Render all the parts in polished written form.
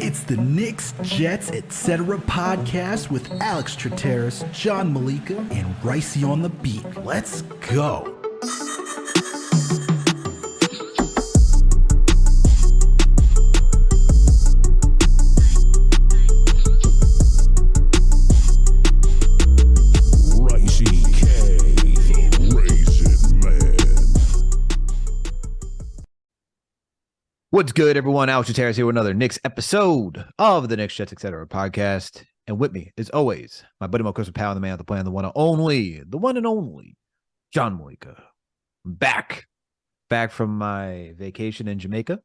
It's the Knicks, Jets, etc. podcast with Alex Trataros, John Meleka, and Raisi on the beat. Let's go. What's good, everyone? Alex Trataros here with another Knicks episode of the Knicks, Jets, etc. podcast. And with me, as always, my buddy, my close pal, the man, the plan, the one and only, John Meleka. Back from my vacation in Jamaica.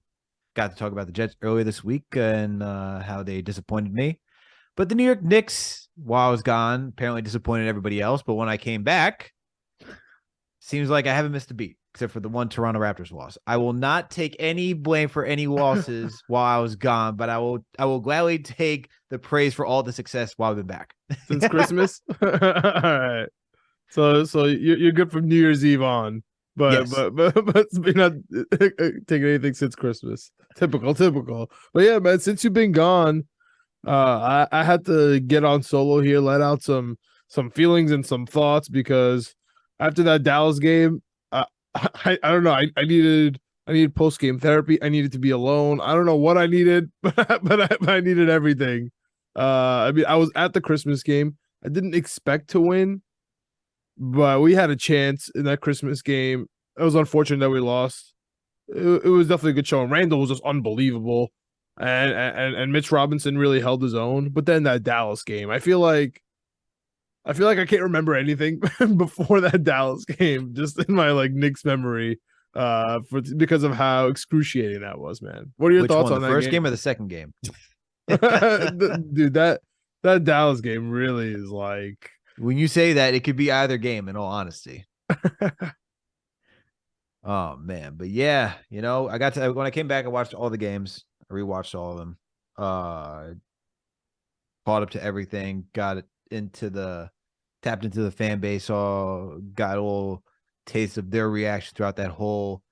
Got to talk about the Jets earlier this week and how they disappointed me. But the New York Knicks, while I was gone, apparently disappointed everybody else. But when I came back, seems like I haven't missed a beat, except for the one Toronto Raptors loss. I will not take any blame for any losses while I was gone, but I will gladly take the praise for all the success while I've been back. Since Christmas? All right. So you're good from New Year's Eve on, but Yes. but you're not taking anything since Christmas. Typical. But yeah, man, since you've been gone, I had to get on solo here, let out some feelings and some thoughts, because after that Dallas game, I don't know. I needed post game therapy. I needed to be alone. I don't know what I needed, but I needed everything. I mean, I was at the Christmas game. I didn't expect to win, but we had a chance in that Christmas game. It was unfortunate that we lost. It was definitely a good show. And Randle was just unbelievable, and Mitch Robinson really held his own. But then that Dallas game, I feel like I can't remember anything before that Dallas game, just in my Knicks memory, because of how excruciating that was, man. What are your thoughts on the that first game or the second game? Dude, that Dallas game really is like, When you say that, it could be either game, in all honesty. Oh man, but yeah, when I came back, I watched all the games. I rewatched all of them. Caught up to everything. Tapped into the fan base. Got a little taste of their reaction throughout that whole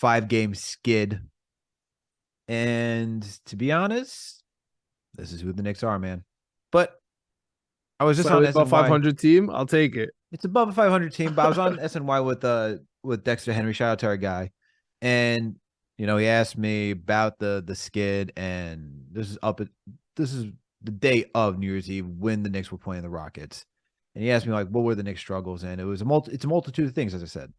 5-game skid. And to be honest, this is who the Knicks are, man. But I was just on above SNY. 500 team. I'll take it. It's above a 500 team, but I was on SNY with Dexter Henry. Shout out to our guy. And he asked me about the skid, and this is the day of New Year's Eve when the Knicks were playing the Rockets. And he asked me, what were the Knicks' struggles? And it's a multitude of things, as I said.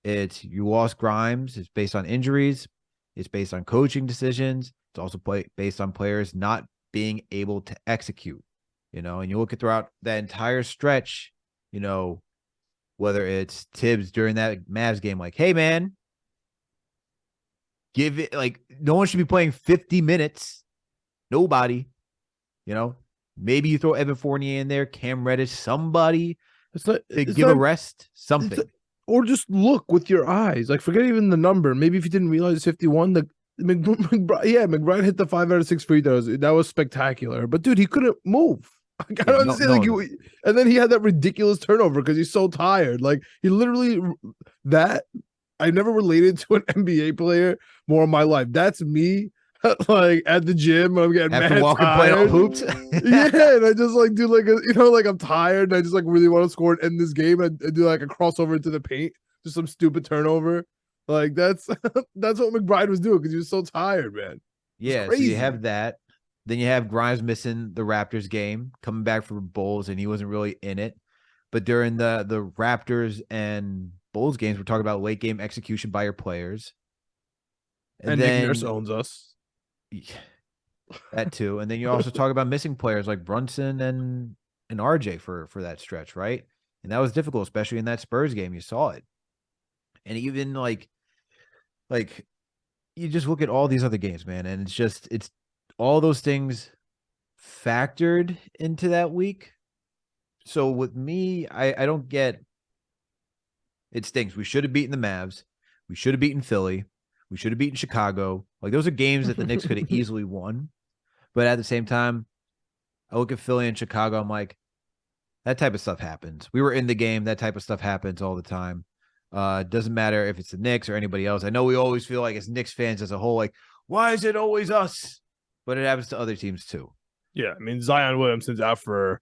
It's you lost Grimes. It's based on injuries. It's based on coaching decisions. It's also based on players not being able to execute. And you look at throughout that entire stretch, whether it's Tibbs during that Mavs game, hey, man, give it, no one should be playing 50 minutes. Nobody, maybe you throw Evan Fournier in there, Cam Reddish, somebody give a rest, something. Or just look with your eyes. Forget even the number. Maybe if you didn't realize it's 51, McBride hit the 5 out of 6 free throws. That was spectacular. But dude, he couldn't move. I don't understand. And then he had that ridiculous turnover because he's so tired. He literally I never related to an NBA player more in my life. That's me. At the gym when I'm getting after mad walking tired. playing hoops. Yeah, and I just do I'm tired and I just really want to score and end this game and do a crossover into the paint, just some stupid turnover. That's that's what McBride was doing because he was so tired, man. Yeah, so you have that. Then you have Grimes missing the Raptors game, coming back for Bulls, and he wasn't really in it. But during the Raptors and Bulls games, we're talking about late game execution by your players. And then Nick Nurse owns us. That too. And then you also talk about missing players like Brunson and RJ for that stretch, right? And that was difficult, especially in that Spurs game. You saw it. And even you just look at all these other games, man, and it's all those things factored into that week. So with me, I don't get it. Stinks. We should have beaten the Mavs. We should have beaten Philly. We should have beaten Chicago. Those are games that the Knicks could have easily won. But at the same time, I look at Philly and Chicago. I'm like, that type of stuff happens. We were in the game. That type of stuff happens all the time. Doesn't matter if it's the Knicks or anybody else. I know we always feel like as Knicks fans as a whole, like, why is it always us? But it happens to other teams too. Yeah, I mean Zion Williamson's out for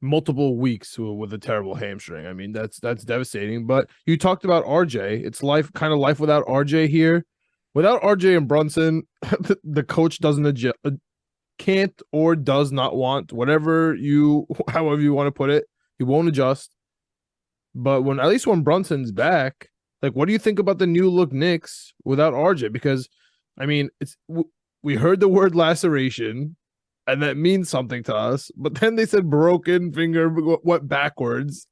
multiple weeks with a terrible hamstring. I mean that's devastating. But you talked about RJ. It's life without RJ here. Without RJ and Brunson, the coach can't or does not want however you want to put it. He won't adjust. But when Brunson's back, like, what do you think about the new look Knicks without RJ? Because, I mean, we heard the word laceration, and that means something to us. But then they said broken finger went backwards.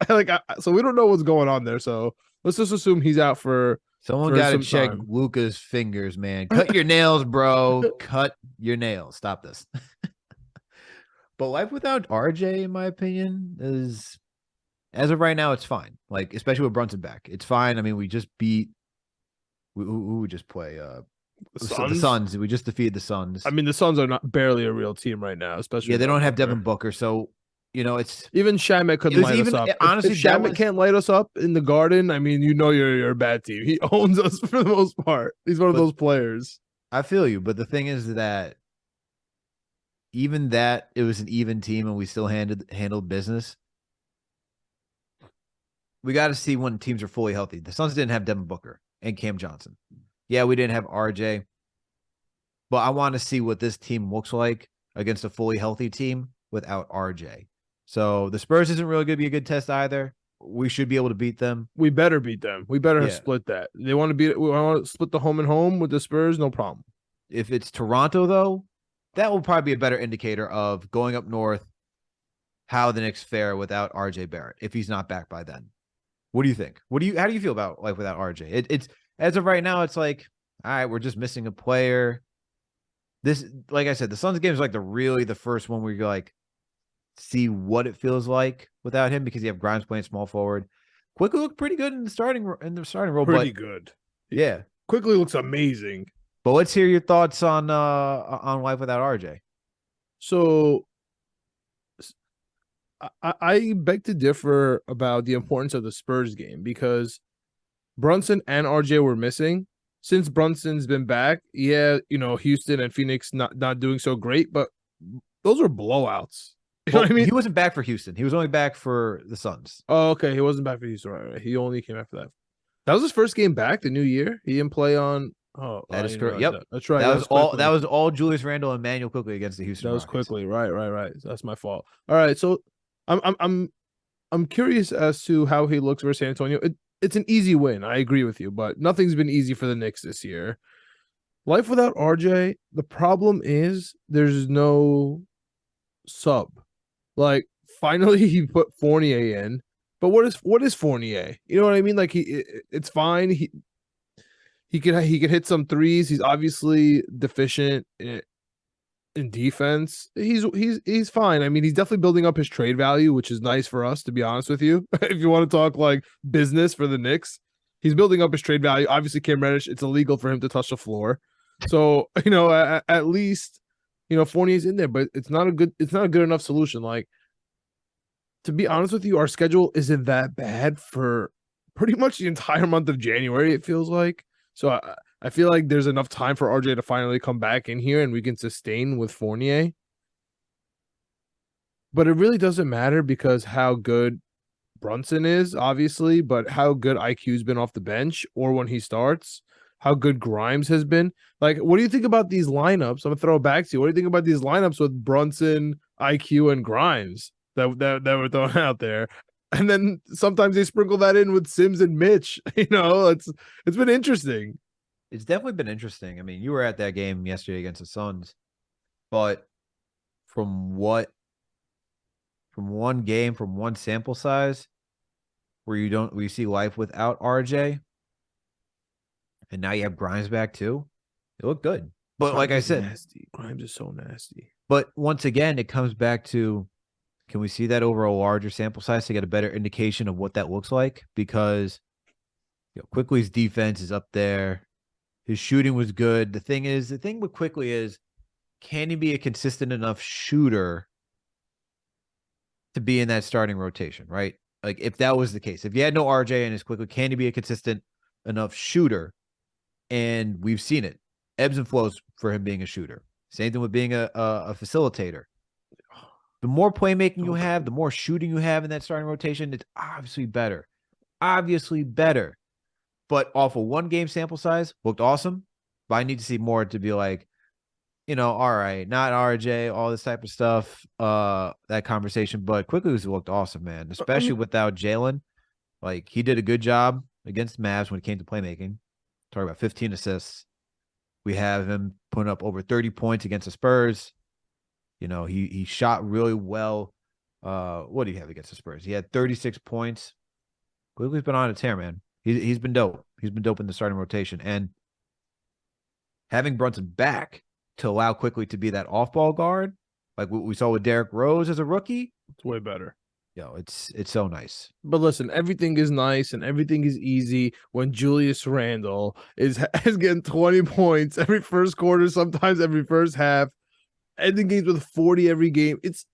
So we don't know what's going on there. So let's just assume he's out for. Someone got to check Luka's fingers, man. Cut your nails, bro. Cut your nails. Stop this. But life without RJ, in my opinion, is, as of right now, it's fine. Like, especially with Brunson back, it's fine. I mean, we just beat. Who we just play? The Suns. We just defeated the Suns. I mean, the Suns are barely a real team right now, especially. Yeah, they don't have Devin Booker, so it's even Shamet couldn't light us up. Honestly, if Shamet can't light us up in the Garden, I mean, you're a bad team. He owns us for the most part. He's one of those players. I feel you, but the thing is that even that it was an even team and we still handled business. We got to see when teams are fully healthy. The Suns didn't have Devin Booker and Cam Johnson. Yeah, we didn't have RJ, but I want to see what this team looks like against a fully healthy team without RJ. So the Spurs isn't really going to be a good test either. We should be able to beat them. We better beat them. We better split that. They want to beat. We want to split the home and home with the Spurs. No problem. If it's Toronto, though, that will probably be a better indicator of going up north, how the Knicks fare without RJ Barrett if he's not back by then. What do you think? How do you feel about life without RJ? It's as of right now, it's like, all right, we're just missing a player. This, like I said, the Suns game is like the first one where you like see what it feels like without him, because you have Grimes playing small forward. Quickly looked pretty good in the starting role. Pretty good. Yeah. Quickly looks amazing. But let's hear your thoughts on life without RJ. So I beg to differ about the importance of the Spurs game, because Brunson and RJ were missing. Since Brunson's been back, Houston and Phoenix not doing so great, but those are blowouts. You know what I mean? He wasn't back for Houston. He was only back for the Suns. Oh, okay. He wasn't back for Houston. Right. He only came after that. That was his first game back the new year. He didn't play on. Oh, that is correct. Yep, that's right. That was all Julius Randle and Manuel quickly against the Houston. That was Rockets. quickly. Right. That's my fault. All right. So I'm curious as to how he looks versus San Antonio. It's an easy win. I agree with you, but nothing's been easy for the Knicks this year. Life without RJ, the problem is there's no sub. Like, finally he put Fournier in, but what is Fournier? You know what I mean? Like, it's fine. He could hit some threes. He's obviously deficient in defense. He's fine. I mean, he's definitely building up his trade value, which is nice for us, to be honest with you. If you want to talk like business for the Knicks, he's building up his trade value. Obviously, Cam Reddish, it's illegal for him to touch the floor. So, at least, Fournier's in there, but it's not a good enough solution. Like, to be honest with you, our schedule isn't that bad for pretty much the entire month of January, it feels like. So I feel like there's enough time for RJ to finally come back in here and we can sustain with Fournier. But it really doesn't matter because how good Brunson is, obviously, but how good IQ's been off the bench or when he starts, how good Grimes has been. Like, what do you think about these lineups? I'm going to throw it back to you. What do you think about these lineups with Brunson, IQ, and Grimes that were thrown out there? And then sometimes they sprinkle that in with Sims and Mitch. It's been interesting. It's definitely been interesting. I mean, you were at that game yesterday against the Suns, but from one game, from one sample size, where you see life without RJ, and now you have Grimes back too, it looked good. But Grimes, like I said, nasty. Grimes is so nasty. But once again, it comes back to, can we see that over a larger sample size to get a better indication of what that looks like? Because Quickly's defense is up there. His shooting was good. The thing with Quickly is, can he be a consistent enough shooter to be in that starting rotation, right? Like if that was the case, if you had no RJ and is quickly, can he be a consistent enough shooter? And we've seen it, ebbs and flows for him being a shooter. Same thing with being a facilitator. The more playmaking you have, the more shooting you have in that starting rotation, it's obviously better. Obviously better. But off of one game sample size, looked awesome. But I need to see more to be like, all right, not RJ, all this type of stuff, that conversation. But quickly looked awesome, man. Especially without Jalen. Like he did a good job against Mavs when it came to playmaking. Talking about 15 assists. We have him putting up over 30 points against the Spurs. He shot really well. What do you have against the Spurs? He had 36 points. Quigley's been on a tear, man. He's been dope. He's been dope in the starting rotation. And having Brunson back to allow Quigley to be that off-ball guard, like what we saw with Derrick Rose as a rookie, it's way better. It's so nice. But listen, everything is nice and everything is easy when Julius Randle is getting 20 points every first quarter, sometimes every first half, ending games with 40 every game. It's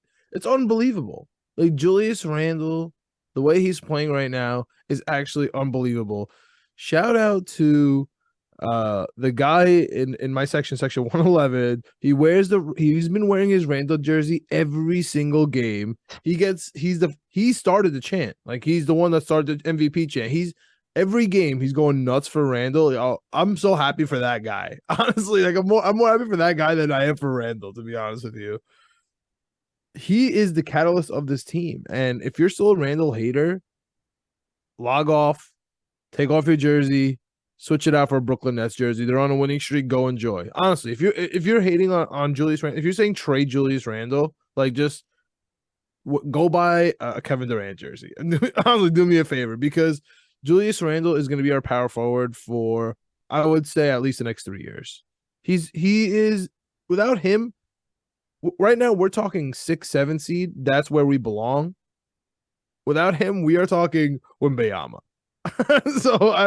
unbelievable. Like Julius Randle, the way he's playing right now is actually unbelievable. Shout out to the guy in my section 111. He's been wearing his Randle jersey every single game. He started the chant. Like he's the one that started the MVP chant. Every game he's going nuts for Randle. I'm so happy for that guy. Honestly, like I'm more happy for that guy than I am for Randle, to be honest with you. He is the catalyst of this team. And if you're still a Randle hater, log off, take off your jersey, switch it out for a Brooklyn Nets jersey. They're on a winning streak. Go enjoy. Honestly, if you're hating on Julius Randle, if you're saying trade Julius Randle, like just go buy a Kevin Durant jersey. And honestly, do me a favor, because Julius Randle is going to be our power forward for, I would say, at least the next 3 years. He is, without him, right now we're talking 6-7 seed. That's where we belong. Without him, we are talking Wembanyama. So I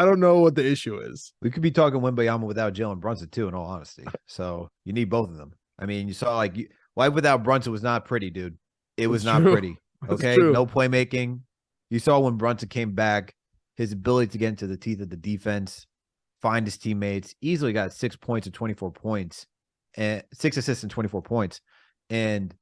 don't know what the issue is. We could be talking Wembanyama without Jalen Brunson too, in all honesty. So you need both of them. I mean, you saw life without Brunson was not pretty, dude. It was not pretty. Okay, no playmaking. You saw when Brunson came back, his ability to get into the teeth of the defense, find his teammates, easily got 6 points and 24 points, and 6 assists and 24 points. And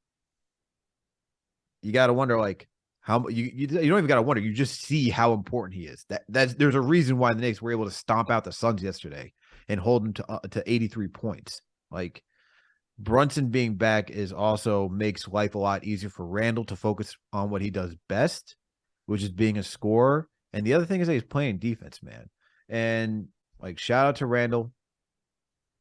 you got to wonder, like, how you don't even got to wonder. You just see how important he is. There's a reason why the Knicks were able to stomp out the Suns yesterday and hold them to 83 points. Like Brunson being back makes life a lot easier for Randle to focus on what he does best, which is being a scorer. And the other thing is that he's playing defense, man. And like, shout out to Randle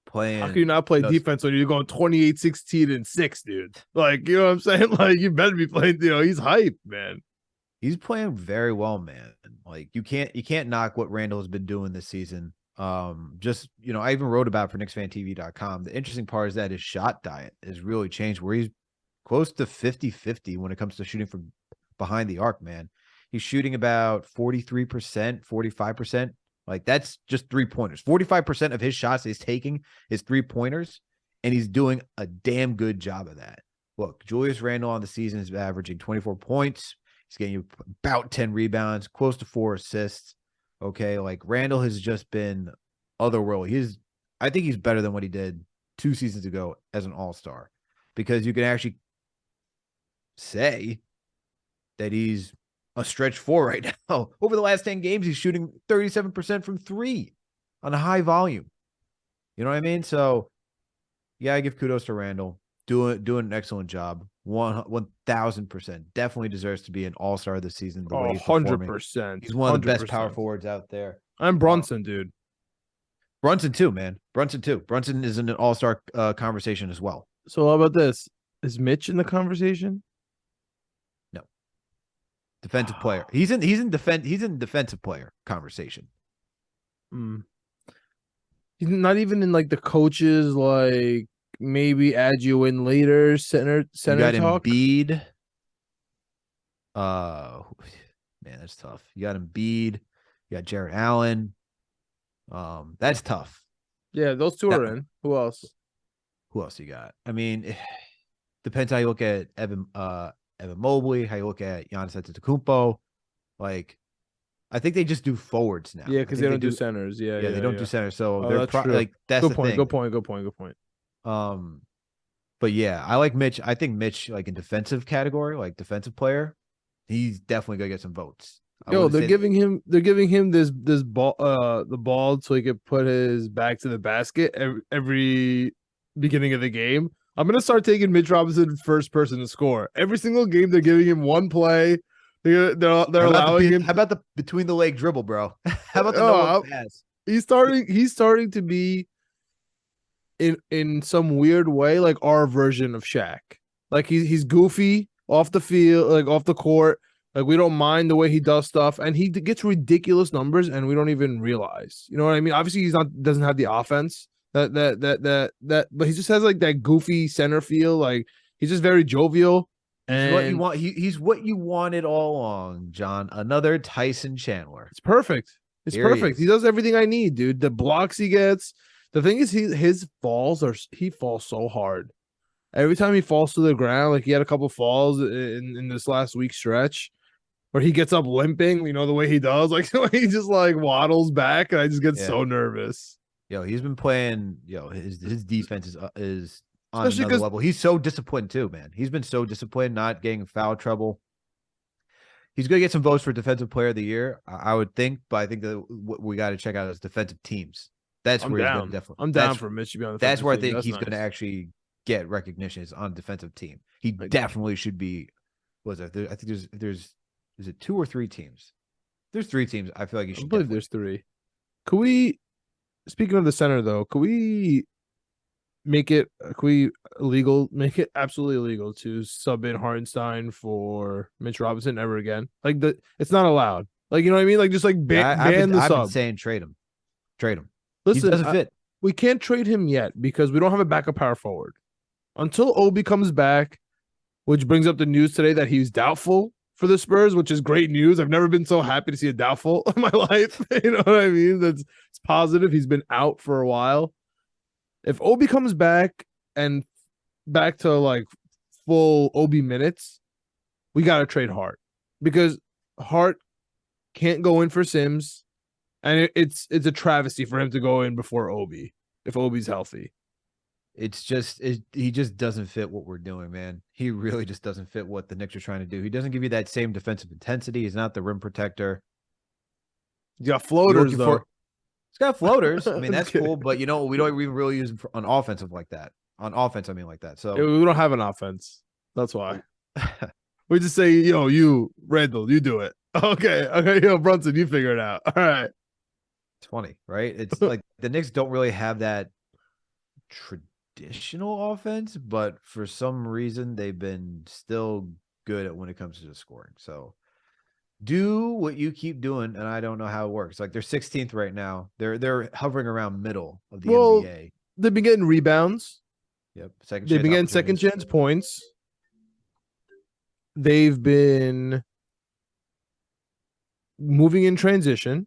playing. How can you not play defense when you're going 28, 16, and 6, dude? Like, you know what I'm saying? Like, you better be playing, he's hype, man. He's playing very well, man. Like, you can't knock what Randle has been doing this season. I even wrote about it for KnicksFanTV.com. The interesting part is that his shot diet has really changed, where he's close to 50-50 when it comes to shooting from behind the arc, man. He's shooting about 43%, 45%. Like, that's just 3-pointers. 45% of his shots he's taking is 3-pointers, and he's doing a damn good job of that. Look, Julius Randle on the season is averaging 24 points. He's getting you about 10 rebounds, close to 4 assists. Okay, like Randle has just been otherworldly. I think he's better than what he did 2 seasons ago as an all-star, because you can actually say that he's a stretch 4 right now. Over the last 10 games, he's shooting 37% from 3 on a high volume. You know what I mean? So, yeah, I give kudos to Randle. Doing an excellent job. 1,000%. Definitely deserves to be an all-star this season. The way he's 100%. He's one of the best power forwards out there. I'm Brunson, dude. Brunson too, man. Brunson too. Brunson is in an all-star conversation as well. So how about this? Is Mitch in the conversation? No. Defensive player. He's in defensive player conversation. He's not even in like the coaches, like maybe add you in later center you got talk. Embiid. Man, that's tough. You got Embiid. You got Jared Allen. That's tough. Yeah, those two are in. Who else? Who else you got? I mean, depends how you look at Evan Evan Mobley, how you look at Giannis Antetokounmpo. Like, I think they just do forwards now. Yeah, because they don't do centers. Yeah, they don't do centers. So Oh, they're that's true. like that's Good the point. thing. Good point. But yeah, I like Mitch. I think Mitch, like in defensive category, like defensive player, he's definitely gonna get some votes. They're giving him this ball, the ball, so he could put his back to the basket every beginning of the game. I'm gonna start taking Mitch Robinson first person to score every single game. They're giving him one play. They're allowing him. How about the between the leg dribble, bro? How about the no pass? He's starting to be in some weird way like our version of Shaq. Like he's goofy off the field, like off the court. Like we don't mind the way he does stuff, and he gets ridiculous numbers, and we don't even realize. You know what I mean? Obviously, doesn't have the offense that, but he just has like that goofy center feel. Like he's just very jovial. And what you want, he's what you wanted all along, John. Another Tyson Chandler. It's perfect. It's perfect. He does everything I need, dude. The blocks he gets. The thing is, he falls so hard. Every time he falls to the ground, like he had a couple falls in this last week stretch, where he gets up limping, you know, the way he does, like he just like waddles back, and I just get so nervous. Yo, he's been playing. Yo, his defense is on another level. He's so disciplined too, man. He's been so disciplined, not getting foul trouble. He's gonna get some votes for defensive player of the year, I would think, but I think that what we got to check out is defensive teams. That's where he's gonna definitely. I'm down for Mitch to be on the defensive That's where I team. think he's gonna actually get recognition is on defensive team. He definitely should be. I think there's. Is it 2 or 3 teams? There's 3 teams. I feel like you should. I believe there's 3. Could we, speaking of the center though, could we make it illegal, make it absolutely illegal to sub in Hartenstein for Mitch Robinson ever again? Like it's not allowed. Like, you know what I mean? Like just like ban the sub. I've been saying trade him. Listen, he doesn't fit. We can't trade him yet because we don't have a backup power forward. Until Obi comes back, which brings up the news today that he's doubtful for the Spurs, which is great news. I've never been so happy to see a doubtful in my life. You know what I mean? It's positive. He's been out for a while. If Obi comes back and back to like full Obi minutes, we got to trade Hart because Hart can't go in for Sims, and it's a travesty for him to go in before Obi if Obi's healthy. It's just he just doesn't fit what we're doing, man. He really just doesn't fit what the Knicks are trying to do. He doesn't give you that same defensive intensity. He's not the rim protector. He's got floaters though. He's got floaters. I mean, that's cool, but you know, we don't even really use him on offensive like that. On offense, I mean like that. So we don't have an offense. That's why. We just say, yo, you Randle, you do it. Okay, yo, Brunson, you figure it out. All right. It's funny, right? It's like the Knicks don't really have that traditional offense, but for some reason they've been still good at when it comes to the scoring. So do what you keep doing, and I don't know how it works. Like they're 16th right now. They're hovering around middle of the NBA. They've been getting rebounds. Yep. They've been getting second chance points. They've been moving in transition.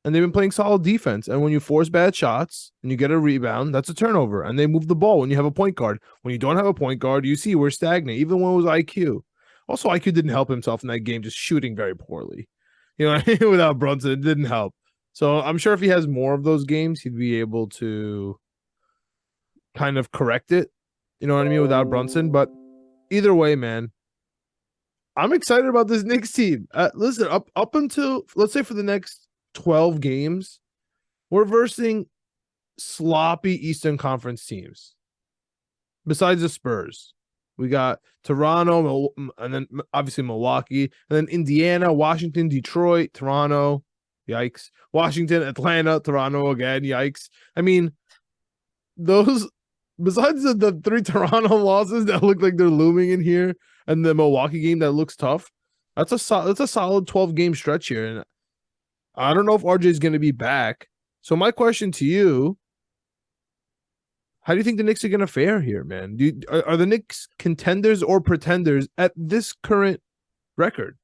And they've been playing solid defense. And when you force bad shots and you get a rebound, that's a turnover. And they move the ball when you have a point guard. When you don't have a point guard, you see we're stagnant, even when it was IQ. Also, IQ didn't help himself in that game, just shooting very poorly. You know what I mean? Without Brunson, it didn't help. So I'm sure if he has more of those games, he'd be able to kind of correct it. You know what I mean? Without Brunson. But either way, man, I'm excited about this Knicks team. Listen, up until, let's say for the next 12 games, we're versing sloppy Eastern Conference teams. Besides the Spurs, we got Toronto, and then obviously Milwaukee, and then Indiana, Washington, Detroit, Toronto, yikes, Washington, Atlanta, Toronto again, yikes. I mean, those, besides the 3 Toronto losses that look like they're looming in here, and the Milwaukee game that looks tough, that's a solid 12-game stretch here. And I don't know if RJ is going to be back. So my question to you, how do you think the Knicks are going to fare here, man? Are the Knicks contenders or pretenders at this current record?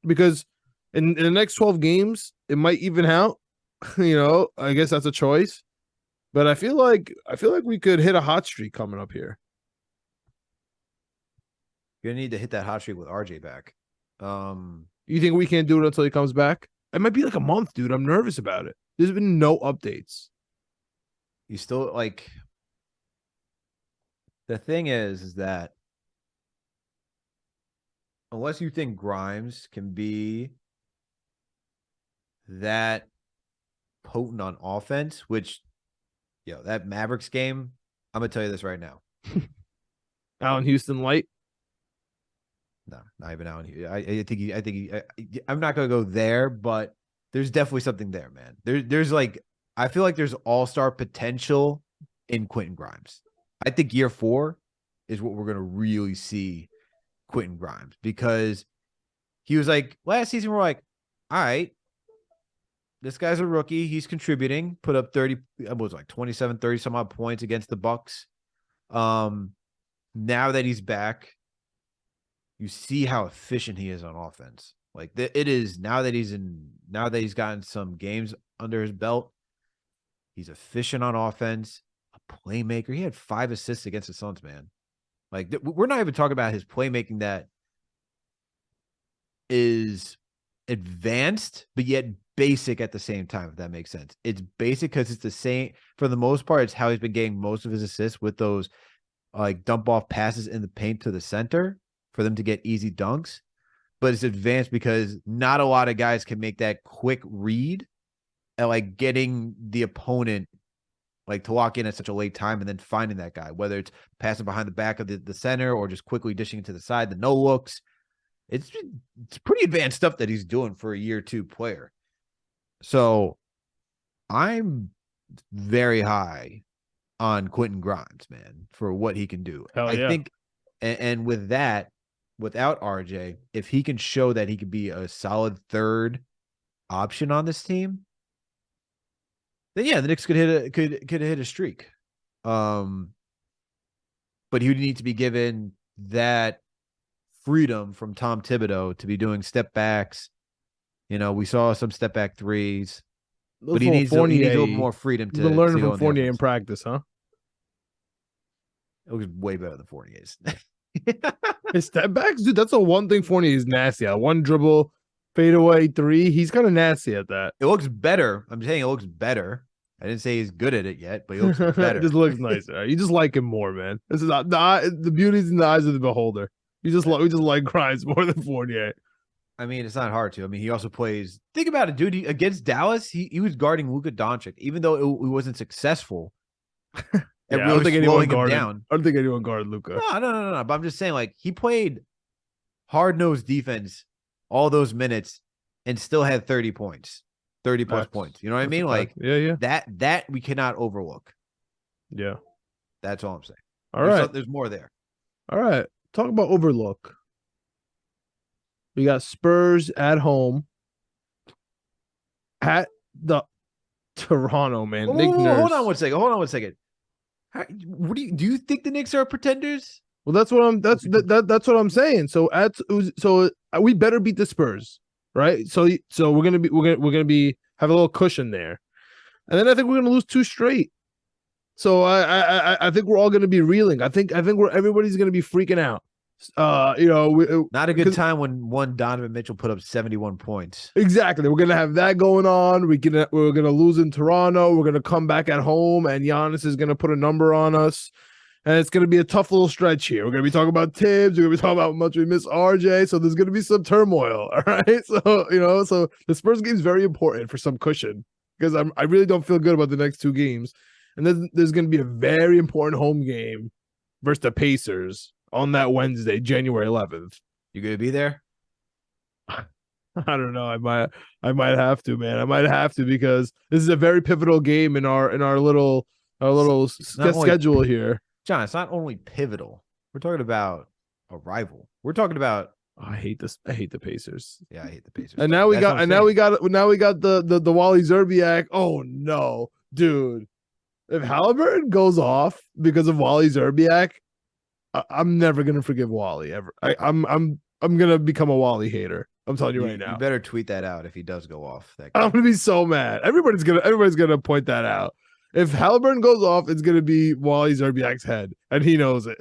Because in the next 12 games, it might even out. You know, I guess that's a choice. But I feel like we could hit a hot streak coming up here. You're gonna need to hit that hot streak with RJ back. You think we can't do it until he comes back? It might be like a month, dude. I'm nervous about it. There's been no updates. You still like. The thing is that unless you think Grimes can be that potent on offense, which, that Mavericks game, I'm gonna tell you this right now. Allen Houston light. No, not even Allen Houston. I'm not gonna go there, but there's definitely something there, man. There's like, I feel like there's all-star potential in Quentin Grimes. I think year 4 is what we're gonna really see Quentin Grimes, because he was like last season, we're like, all right, this guy's a rookie. He's contributing, put up 30, it was like 27, 30 some odd points against the Bucks. Now that he's back, you see how efficient he is on offense. Like it is now that he's gotten some games under his belt, he's efficient on offense, a playmaker. He had 5 assists against the Suns, man. Like we're not even talking about his playmaking that is advanced, but yet basic at the same time, if that makes sense. It's basic because it's the same, for the most part, it's how he's been getting most of his assists, with those like dump off passes in the paint to the center for them to get easy dunks. But it's advanced because not a lot of guys can make that quick read and like getting the opponent like to lock in at such a late time and then finding that guy, whether it's passing behind the back of the center or just quickly dishing it to the side, the no looks. It's pretty advanced stuff that he's doing for a year 2 player. So I'm very high on Quentin Grimes, man, for what he can do. Hell yeah. I think, and with that, without RJ, if he can show that he could be a solid third option on this team, then the Knicks could hit a streak. But he would need to be given that freedom from Tom Thibodeau to be doing step backs. We saw some step back threes, but he needs a little more freedom to learn to from Fournier in practice, huh? It was way better than Fournier's. His step backs, dude, that's the one thing Fournier is nasty at. One dribble, fadeaway 3. He's kind of nasty at that. It looks better. I'm saying it looks better. I didn't say he's good at it yet, but he looks better. It just looks nicer. You just like him more, man. This is not the beauty's in the eyes of the beholder. We just like Grimes more than Fournier. I mean, it's not hard to. I mean, he also plays. Think about it, dude. Against Dallas, he was guarding Luka Doncic, even though it wasn't successful. I don't think anyone guarded Luka. No. But I'm just saying, like, he played hard-nosed defense all those minutes and still had 30 points, 30-plus points. You know what I mean? Like, yeah. That we cannot overlook. Yeah. That's all I'm saying. All right. There's more there. All right. Talk about overlook. We got Spurs at home at the Toronto, man. Hold on one second. Do you think the Knicks are pretenders? Well, that's what I'm saying. So we better beat the Spurs, right? So we're gonna be have a little cushion there, and then I think we're gonna lose 2 straight. So I think we're all gonna be reeling. I think everybody's gonna be freaking out. Not a good time when one Donovan Mitchell put up 71 points. Exactly. We're gonna have that going on. We're gonna lose in Toronto. We're gonna come back at home, and Giannis is gonna put a number on us. And it's gonna be a tough little stretch here. We're gonna be talking about Tibbs. We're gonna be talking about how much we miss RJ. So there's gonna be some turmoil. All right. So so the Spurs game is very important for some cushion, because I really don't feel good about the next 2 games. And then there's gonna be a very important home game versus the Pacers on that Wednesday, January 11th. You gonna be there? I don't know. I might have to, man. I might have to, because this is a very pivotal game in our little schedule here. John, it's not only pivotal. We're talking about a rival. We're talking about. I hate this. I hate the Pacers. Yeah, I hate the Pacers. And now we got the Wally Zerbiak. Oh no, dude! If Halliburton goes off because of Wally Zerbiak, I'm never gonna forgive Wally ever. I'm gonna become a Wally hater. I'm telling you right now. You better tweet that out if he does go off. I'm gonna be so mad. Everybody's gonna point that out. If Halliburton goes off, it's gonna be Wally Zerbiak's head, and he knows it.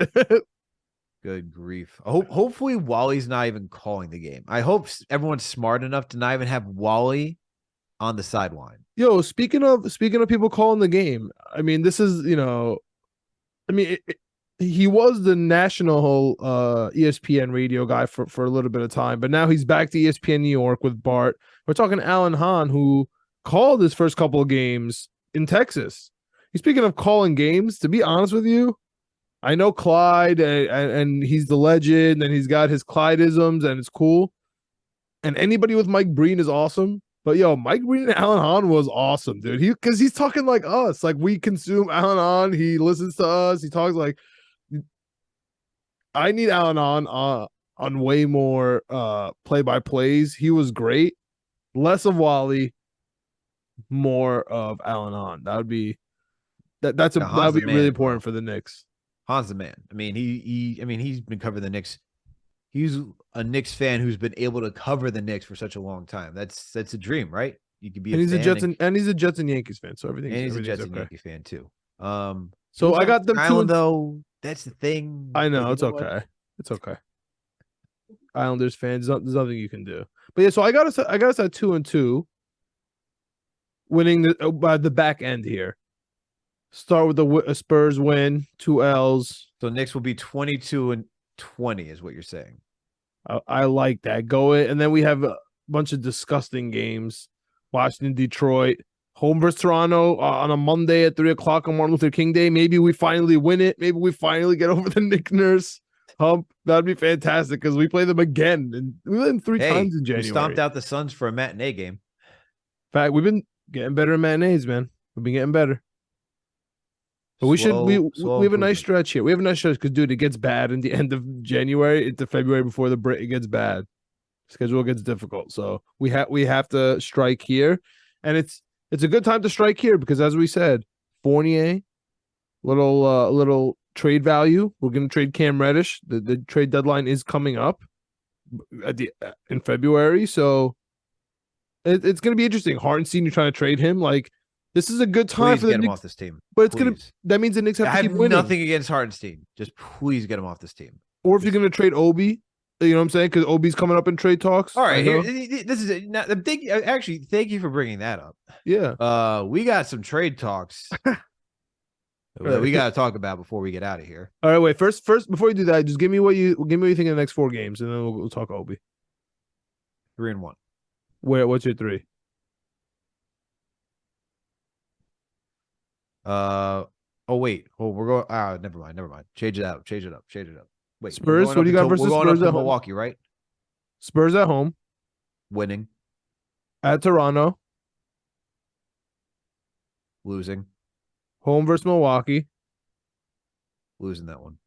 Good grief. Hopefully Wally's not even calling the game. I hope everyone's smart enough to not even have Wally on the sideline. Yo, speaking of people calling the game, I mean, this is, he was the national ESPN radio guy for a little bit of time, but now he's back to ESPN New York with Bart. We're talking Alan Hahn, who called his first couple of games in Texas. Speaking of calling games, to be honest with you, I know Clyde and he's the legend and he's got his Clydeisms and it's cool. And anybody with Mike Breen is awesome. But yo, Mike Breen and Alan Hahn was awesome, dude. Because he's talking like us. Like we consume Alan Hahn. He listens to us. He talks like I need Alan Hahn on way more play-by-plays. He was great. Less of Wally, more of Alan Hahn. That would be really important for the Knicks. Hahn's the man. I mean, he's been covering the Knicks. He's a Knicks fan who's been able to cover the Knicks for such a long time. That's a dream, right? You could be he's a Jets and Yankees fan, so everything. And he's a Jets and Yankee fan too. So I got them Island, though. That's the thing. I know it's okay. It's okay. Islanders fans, there's nothing you can do. But yeah, so I got us at 2-2, winning the back end here. Start with a Spurs win, 2 L's. So Knicks will be 22-20, is what you're saying. I like that. Go it, and then we have a bunch of disgusting games. Washington, Detroit, home versus Toronto on a Monday at 3:00 on Martin Luther King Day. Maybe we finally win it. Maybe we finally get over the Nick Nurse hump. That'd be fantastic because we play them again, and we play them 3 times in January. We stomped out the Suns for a matinee game. In fact, we've been getting better in matinees, man. We've been getting better. But we have a nice stretch here. We have a nice stretch because, dude, it gets bad in the end of January into February before the break. It gets bad. Schedule gets difficult. So we have to strike here. And it's a good time to strike here because, as we said, Fournier, little trade value. We're going to trade Cam Reddish. The trade deadline is coming up in February. So it's going to be interesting. Hartenstein, you're trying to trade him. Like, this is a good time for the Knicks. Get him off this team. But that means the Knicks have to keep winning. Nothing against Hartenstein. Just please get him off this team. Or if you're going to trade Obi, you know what I'm saying? Because Obi's coming up in trade talks. All right, this is actually, thank you for bringing that up. Yeah. We got some trade talks that we got to talk about before we get out of here. All right, wait. First, before you do that, just give me what you think of the next 4 games, and then we'll talk Obi. 3-1. What's your 3? We're going. Never mind. Change it up. Wait, Spurs. What do you got versus Spurs at Milwaukee? Right. Spurs at home, winning. At Toronto, losing. Home versus Milwaukee, losing that one.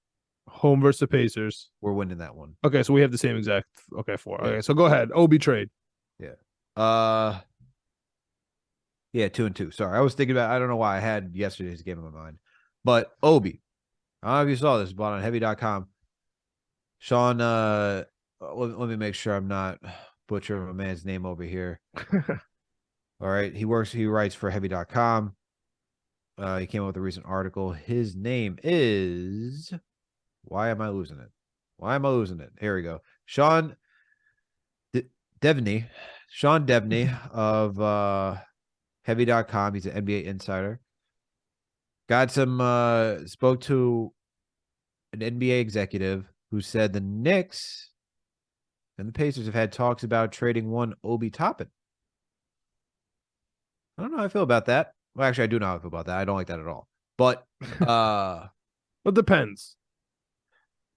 Home versus the Pacers, we're winning that one. Okay, so we have the same exact. Okay, 4. Yeah. Okay, so go ahead. Obi trade. Yeah. Yeah, 2-2. Sorry, I was thinking about. I don't know why I had yesterday's game in my mind, but Obi. I don't know if you saw this, but on heavy.com, Sean. Let me make sure I'm not butchering my man's name over here. All right, he writes for heavy.com. He came up with a recent article. His name is. Why am I losing it? Here we go. Sean Devney of Heavy.com. He's an NBA insider. Spoke to an NBA executive who said the Knicks and the Pacers have had talks about trading one Obi Toppin. I don't know how I feel about that. Well, actually, I do know how I feel about that. I don't like that at all. But it depends.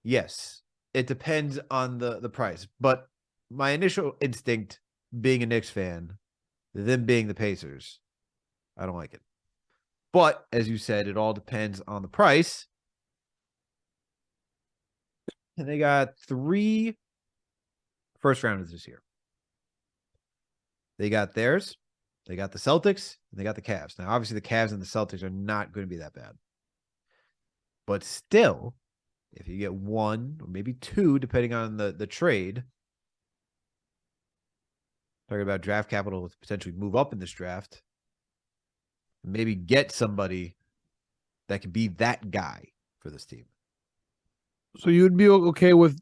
Yes, it depends on the price. But my initial instinct, being a Knicks fan, them being the Pacers, I don't like it. But as you said, it all depends on the price. And they got 3 first rounders this year. They got theirs, they got the Celtics, and they got the Cavs. Now, obviously, the Cavs and the Celtics are not going to be that bad. But still, if you get 1 or maybe 2, depending on the trade, talking about draft capital to potentially move up in this draft, maybe get somebody that could be that guy for this team. So you'd be okay with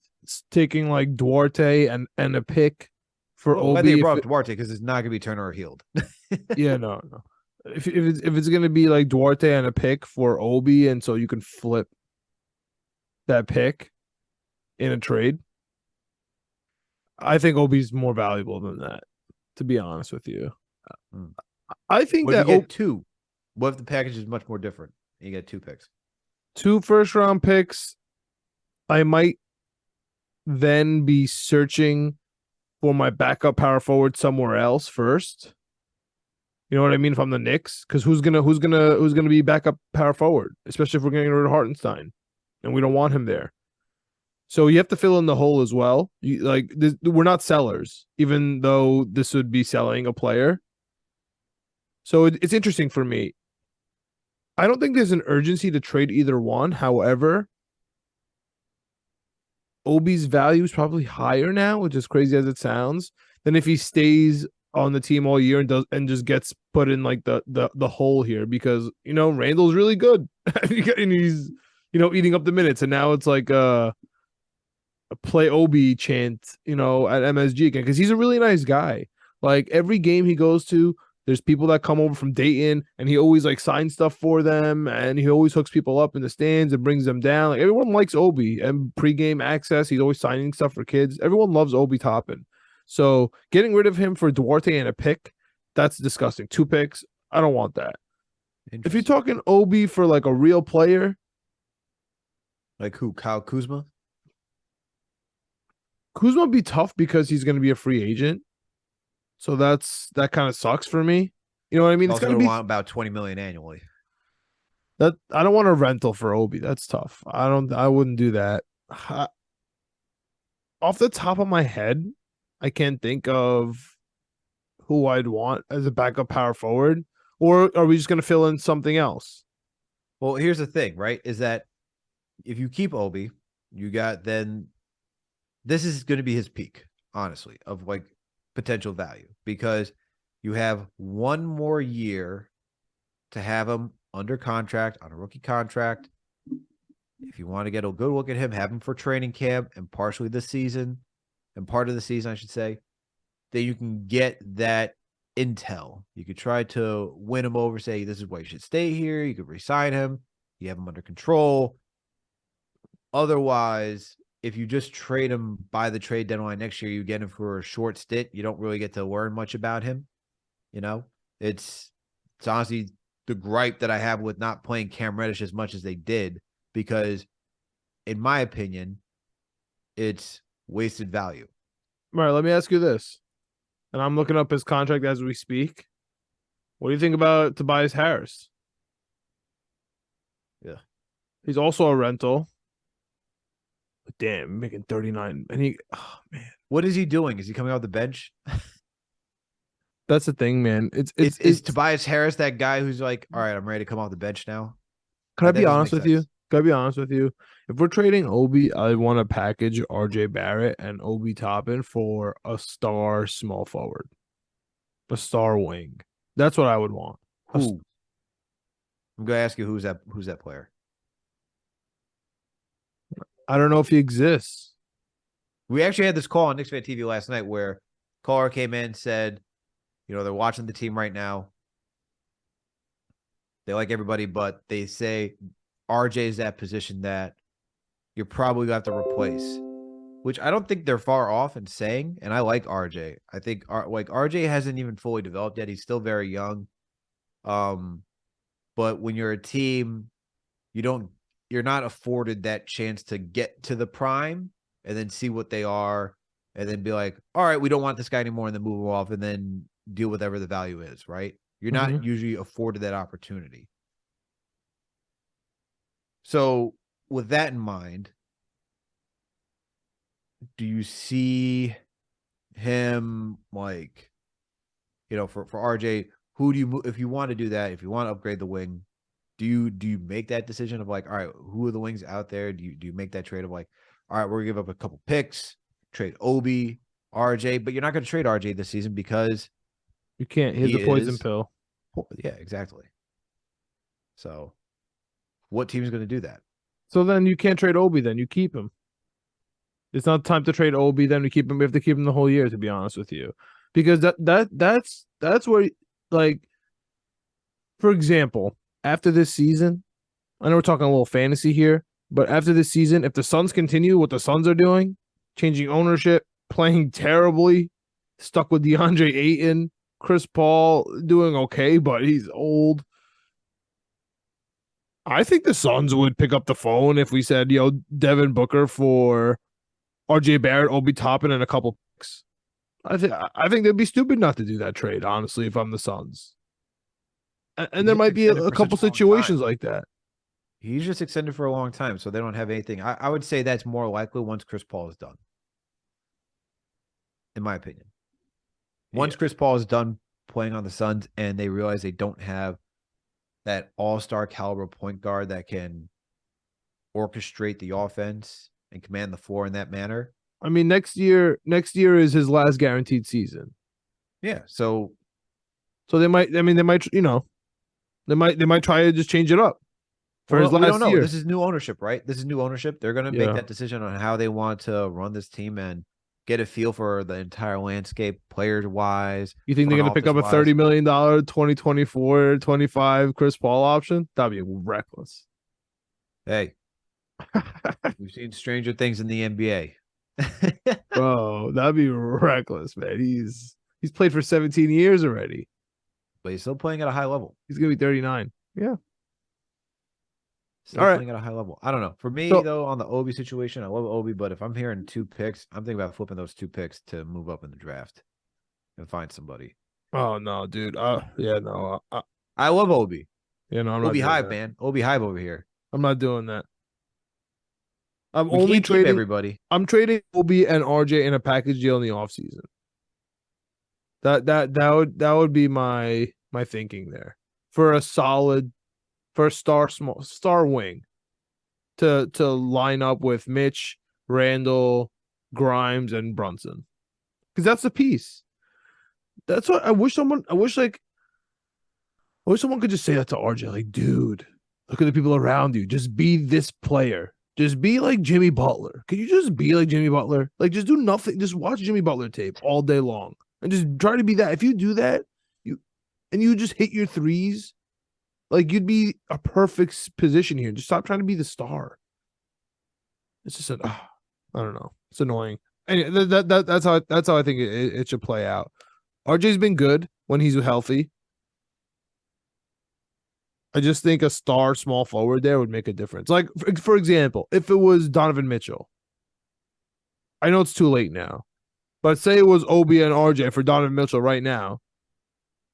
taking like Duarte and a pick for Well, I Obi? think you brought up Duarte because it's not going to be Turner or Healed. Yeah, no. If it's gonna be like Duarte and a pick for Obi, and so you can flip that pick in a trade, I think Obi's more valuable than that. To be honest with you, I think What if that you get two? What if the package is much more different? And you get 2 picks. 2 first-round picks, I might then be searching for my backup power forward somewhere else first. You know what I mean? If I'm the Knicks, because who's gonna be backup power forward, especially if we're getting rid of Hartenstein, and we don't want him there. So you have to fill in the hole as well. We're not sellers, even though this would be selling a player. So it's interesting for me. I don't think there's an urgency to trade either one. However, Obi's value is probably higher now, which is crazy as it sounds, than if he stays on the team all year and just gets put in like the hole here, because Randle's really good and he's eating up the minutes, and now it's like a play Obi chant at MSG again, because he's a really nice guy. Like every game he goes to, there's people that come over from Dayton, and he always like signs stuff for them, and he always hooks people up in the stands and brings them down. Like everyone likes Obi, and pregame access, he's always signing stuff for kids. Everyone loves Obi Toppin. So getting rid of him for Duarte and a pick, that's disgusting. 2 picks, I don't want that. If you're talking Obi for like a real player, like who? Kyle Kuzma? Kuzma would be tough because he's going to be a free agent. So that kind of sucks for me. You know what I mean? It's going to want about $20 million annually. That I don't want a rental for Obi. That's tough. I wouldn't do that. Off the top of my head, I can't think of who I'd want as a backup power forward. Or are we just going to fill in something else? Well, here's the thing, right? Is that if you keep Obi, you got then this is going to be his peak, honestly, of like potential value, because you have 1 more year to have him under contract on a rookie contract. If you want to get a good look at him, have him for training camp and partially this season, and part of the season, I should say, then you can get that intel. You could try to win him over, say, this is why you should stay here. You could re-sign him. You have him under control. Otherwise, if you just trade him by the trade deadline next year, you get him for a short stint. You don't really get to learn much about him. It's honestly the gripe that I have with not playing Cam Reddish as much as they did, because in my opinion, it's wasted value. All right, let me ask you this. And I'm looking up his contract as we speak. What do you think about Tobias Harris? Yeah. He's also a rental. But damn, making 39. And man. What is he doing? Is he coming off the bench? That's the thing, man. Is Tobias Harris that guy who's like, all right, I'm ready to come off the bench now? Can I be honest with you? Can I be honest with you? If we're trading Obi, I want to package RJ Barrett and Obi Toppin for a star small forward, a star wing. That's what I would want. Who? I'm going to ask you who's that player. I don't know if he exists. We actually had this call on Knicks Fan TV last night where caller came in and said, they're watching the team right now. They like everybody, but they say RJ is that position that you're probably going to have to replace, which I don't think they're far off in saying. And I like RJ. I think RJ hasn't even fully developed yet. He's still very young. But when you're a team, you're not afforded that chance to get to the prime and then see what they are and then be like, all right, we don't want this guy anymore, and then move him off and then deal with whatever the value is, right? You're not usually afforded that opportunity. So with that in mind, do you see him like, for RJ, who do you, if you want to do that, if you want to upgrade the wing, do you make that decision of like, all right, who are the wings out there? Do you make that trade of like, all right, we're gonna give up a couple picks, trade Obi, RJ, but you're not gonna trade RJ this season because you can't hit the poison pill. Yeah, exactly. So what team is going to do that? So then you can't trade Obi. Then you keep him. It's not time to trade Obi. Then we keep him. We have to keep him the whole year. To be honest with you, because that's where, like, for example, after this season, I know we're talking a little fantasy here, but after this season, if the Suns continue what the Suns are doing, changing ownership, playing terribly, stuck with DeAndre Ayton, Chris Paul doing okay, but he's old. I think the Suns would pick up the phone if we said, Devin Booker for RJ Barrett, Obi Toppin, and a couple picks. I think they'd be stupid not to do that trade, honestly, if I'm the Suns. And there might be a couple situations like that. He's just extended for a long time, so they don't have anything. I would say that's more likely once Chris Paul is done, in my opinion. Once Chris Paul is done playing on the Suns and they realize they don't have that all-star caliber point guard that can orchestrate the offense and command the floor in that manner. I mean, next year is his last guaranteed season. Yeah, so they might try to just change it up for his last we don't know. year. This is new ownership, right? This is new ownership. They're going to make that decision on how they want to run this team and get a feel for the entire landscape, players-wise. You think they're going to pick up a $30 million 2024-25 Chris Paul option? That'd be reckless. Hey, we've seen stranger things in the NBA. Bro, that'd be reckless, man. He's played for 17 years already. But he's still playing at a high level. He's going to be 39. Yeah. Still playing at a high level. I don't know. For me, though, on the Obi situation, I love Obi, but if I'm hearing 2 picks, I'm thinking about flipping those 2 picks to move up in the draft and find somebody. Oh, no, dude. I love Obi. I'm Obi Hive, man. Obi Hive over here. I'm not doing that. I'm We only can't keep trading everybody. I'm trading Obi and RJ in a package deal in the offseason. That would be my thinking there for a star wing to line up with Mitch, Randle, Grimes, and Brunson, because that's the piece. That's what I wish someone could just say that to RJ, like, dude, look at the people around you. Just be this player. Just be like Jimmy Butler. Can you just be like Jimmy Butler? Like, just do nothing. Just watch Jimmy Butler tape all day long and just try to be that. If you do that, you just hit your threes, like, you'd be a perfect position here. Just stop trying to be the star. It's just I don't know. It's annoying. And that's how I think it should play out. RJ's been good when he's healthy. I just think a star small forward there would make a difference. Like, for example, if it was Donovan Mitchell, I know it's too late now, but say it was Obi and RJ for Donovan Mitchell right now,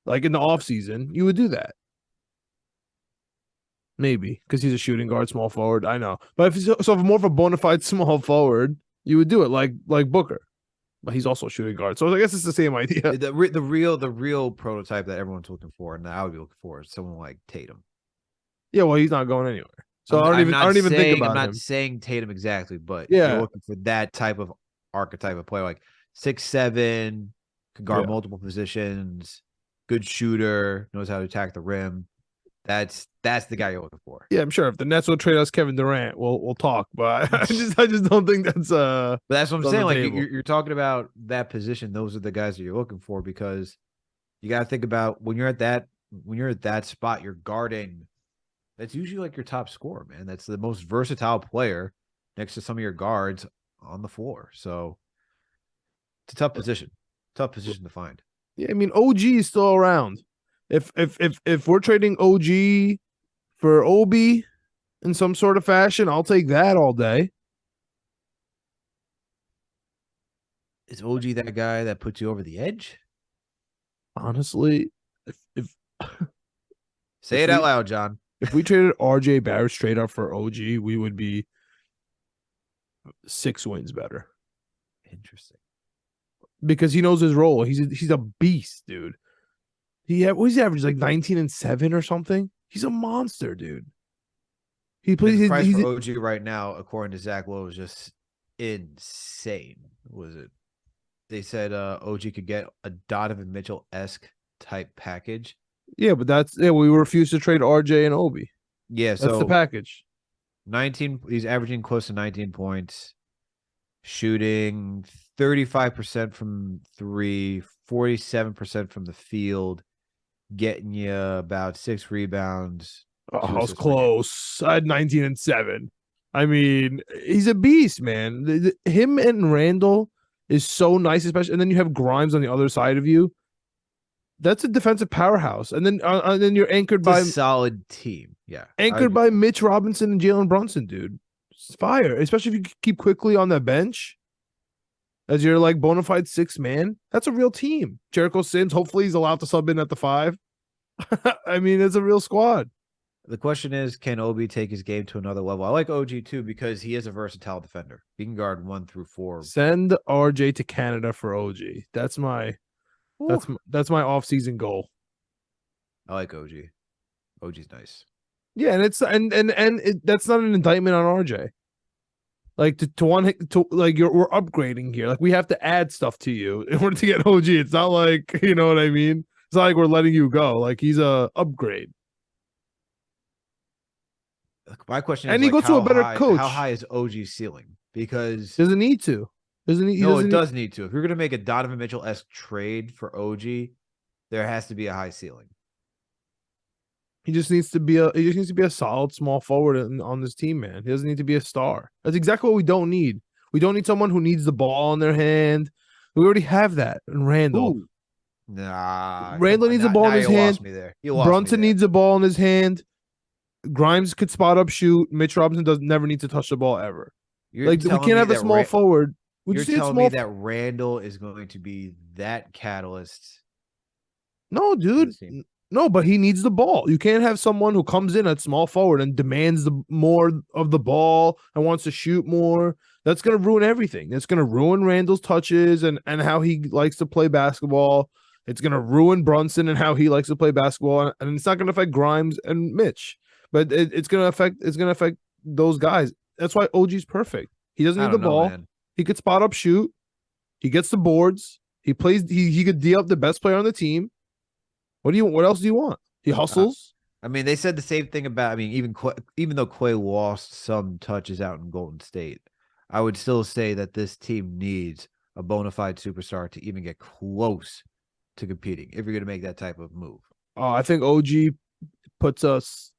like in the offseason, you would do that. Maybe, because he's a shooting guard, small forward. I know. But if more of a bona fide small forward, you would do it like Booker. But he's also a shooting guard. So I guess it's the same idea. The real prototype that everyone's looking for, and that I would be looking for, is someone like Tatum. Yeah, well, he's not going anywhere. So I don't even think about him. I'm not saying Tatum exactly, but yeah, you're looking for that type of archetype of player, like 6'7", can guard multiple positions, good shooter, knows how to attack the rim. That's the guy you're looking for. Yeah, I'm sure if the Nets will trade us Kevin Durant, we'll talk. But I just don't think that's But that's what I'm saying. Like, you're talking about that position. Those are the guys that you're looking for, because you got to think about when you're at that spot, you're guarding. That's usually like your top scorer, man. That's the most versatile player next to some of your guards on the floor. So it's a tough position. Tough position to find. Yeah, I mean, OG is still around. If we're trading OG for Obi in some sort of fashion, I'll take that all day. Is OG that guy that puts you over the edge? Honestly, if say it out loud, John. If we traded RJ Barrett straight up for OG, we would be 6 wins better. Interesting. Because he knows his role. He's a beast, dude. He's average like 19 and 7 or something. He's a monster, dude. He plays. The price for OG right now, according to Zach Lowe, is just insane. Was it? They said OG could get a Donovan Mitchell-esque type package. Yeah, but we refuse to trade RJ and Obi. Yeah, that's the package. 19. He's averaging close to 19 points, shooting 35% from three, 47% from the field, getting you about 6 rebounds. Oh, I 2 was assists per game. close. I had 19 and 7. I mean, he's a beast, man. Him and Randle is so nice, especially. And then you have Grimes on the other side of you. That's a defensive powerhouse. And then you're anchored It's by a solid team. Yeah. anchored by Mitch Robinson and Jalen Brunson, dude. It's fire, especially if you keep quickly on that bench as your like bona fide 6th man. That's a real team. Jericho Sims, hopefully he's allowed to sub in at the 5. I mean, it's a real squad. The question is, can Obi take his game to another level? I like OG too because he is a versatile defender. He can guard 1 through 4. Send RJ to Canada for OG. That's my off-season goal. I like OG. OG's nice. Yeah, and that's not an indictment on RJ. Like we're upgrading here. Like we have to add stuff to you in order to get OG. It's not like, you know what I mean? It's not like we're letting you go. Like he's a upgrade. My question is, And he goes to a better coach. How high is OG's ceiling? Because doesn't need to. it does need to. If you're going to make a Donovan Mitchell-esque trade for OG, there has to be a high ceiling. He just needs to be a solid small forward on this team, man. He doesn't need to be a star. That's exactly what we don't need. We don't need someone who needs the ball in their hand. We already have that in Randle. Ooh. Nah. Randle needs the ball in his hand. Lost me there. Brunson needs the ball in his hand. Grimes could spot up shoot. Mitch Robinson never needs to touch the ball ever. We can't have a small forward. You're telling me that Randle is going to be that catalyst? No, dude. No, but he needs the ball. You can't have someone who comes in at small forward and demands more of the ball and wants to shoot more. That's going to ruin everything. It's going to ruin Randle's touches and how he likes to play basketball. It's going to ruin Brunson and how he likes to play basketball. And it's not going to affect Grimes and Mitch. But it's gonna affect those guys. That's why OG's perfect. He doesn't need the ball. Man. He could spot up, shoot. He gets the boards. He plays. He could D up the best player on the team. What else do you want? He hustles. I mean, they said the same thing about. I mean, even though Quay lost some touches out in Golden State, I would still say that this team needs a bona fide superstar to even get close to competing. If you're gonna make that type of move, I think OG puts us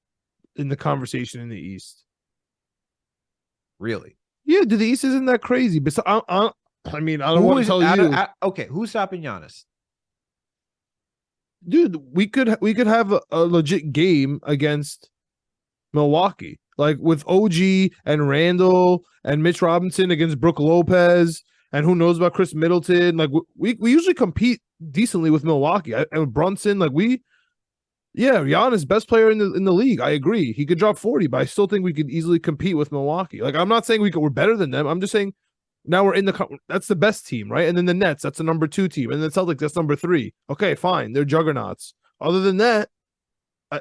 in the conversation in the East. Really? Yeah, the East isn't that crazy. But I don't want to tell you. Okay, who's stopping Giannis? Dude, we could have a legit game against Milwaukee, like with OG and Randle and Mitch Robinson against Brook Lopez, and who knows about Chris Middleton. Like we usually compete decently with Milwaukee and with Brunson. Like Giannis, best player in the league. I agree. He could drop 40, but I still think we could easily compete with Milwaukee. Like, I'm not saying we're better than them. I'm just saying now we're that's the best team, right? And then the Nets, that's the number 2 team. And the Celtics, that's number 3. Okay, fine. They're juggernauts. Other than that,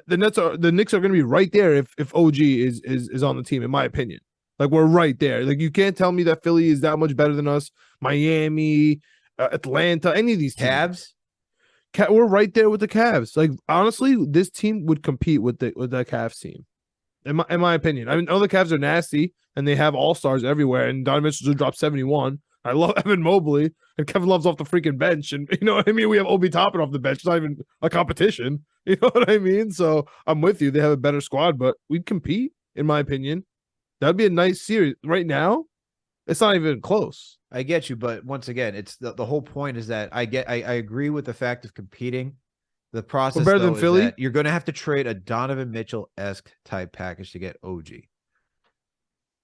the Knicks are going to be right there if OG is on the team, in my opinion. Like, we're right there. Like, you can't tell me that Philly is that much better than us. Miami, Atlanta, any of these teams. Cavs? We're right there with the Cavs. Like, honestly, this team would compete with the Cavs team, in my opinion. I know the Cavs are nasty and they have all-stars everywhere, and Donovan Mitchell just dropped 71. I love Evan Mobley, and Kevin Love's off the freaking bench, and you know what I mean? We have Obi Toppin off the bench. It's not even a competition. You know what I mean? So I'm with you. They have a better squad, but we'd compete, in my opinion. That'd be a nice series. Right now, it's not even close. I get you, but once again, it's the whole point is that I agree with the fact of competing. The process better than Philly. Is that you're going to have to trade a Donovan Mitchell-esque type package to get OG.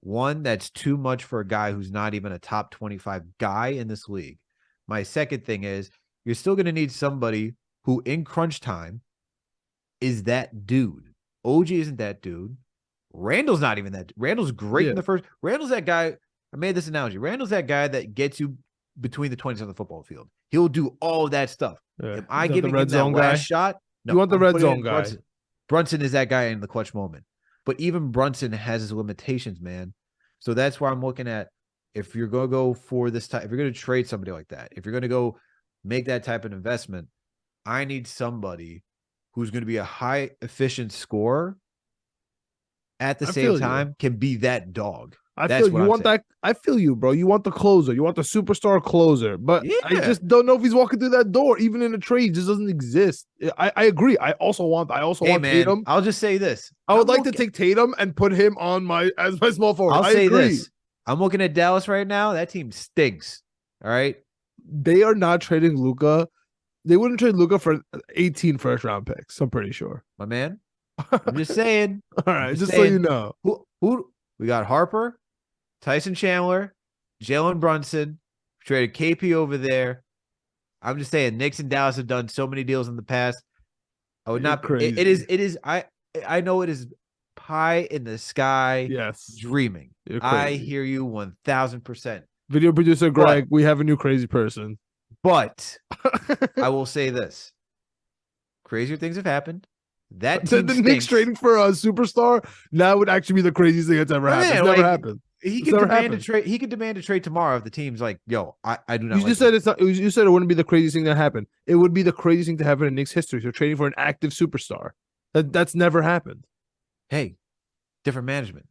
One, that's too much for a guy who's not even a top 25 guy in this league. My second thing is you're still going to need somebody who, in crunch time, is that dude. OG isn't that dude. Randle's not even that. Randle's great in the first. Randle's that guy. I made this analogy. Randle's that guy that gets you between the 20s on the football field. He'll do all of that stuff. Yeah. Am I giving him that last shot? No, you want the red zone guy. Brunson is that guy in the clutch moment. But even Brunson has his limitations, man. So that's why I'm looking at if you're going to go for this type, if you're going to trade somebody like that, if you're going to go make that type of investment, I need somebody who's going to be a high efficient scorer at the I same feel you. time can be that dog. I That's feel what you I'm want saying. that. I feel you, bro. You want the closer. You want the superstar closer. But I Yeah. just don't know if he's walking through that door. Even in a trade, he just doesn't exist. I agree. I also want Hey man, Tatum. I'll just say this. I would like to take Tatum and put him on my small forward. I'll I say agree. this. I'm looking at Dallas right now. That team stinks. All right. They are not trading Luka. They wouldn't trade Luka for 18 first round picks. I'm pretty sure. My man. I'm just saying. All right, just so you know. Who we got Harper, Tyson Chandler, Jalen Brunson, traded KP over there. I'm just saying Knicks and Dallas have done so many deals in the past. I would not Crazy. it is I know it is pie in the sky. Yes. Dreaming. I hear you 1000%. Video producer Greg, we have a new crazy person. But I will say this. Crazier things have happened. That the team Knicks trading for a superstar, that would actually be the craziest thing that's ever happened. It's never happened. He could demand a trade. He could demand a trade tomorrow if the team's like, "Yo, I do not." You just said it's not. You said it wouldn't be the craziest thing that happened. It would be the craziest thing to happen in Knicks history. So trading for an active superstar, that's never happened. Hey, different management.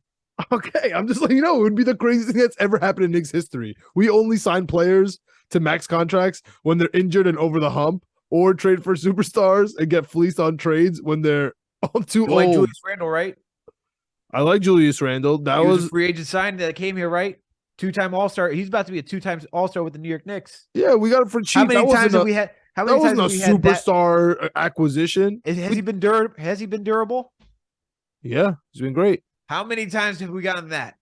Okay, I'm just letting you know it would be the craziest thing that's ever happened in Knicks history. We only sign players to max contracts when they're injured and over the hump, or trade for superstars and get fleeced on trades when they're all too old. Like Julius Randle, right? I like Julius Randle. That was a free agent signing that came here, right? Two-time All-Star. He's about to be a two-time All-Star with the New York Knicks. Yeah, we got it for cheap. How many times have we had? How many times have we had superstar acquisition? Has he been durable? Has he been durable? Yeah, he's been great. How many times have we gotten that?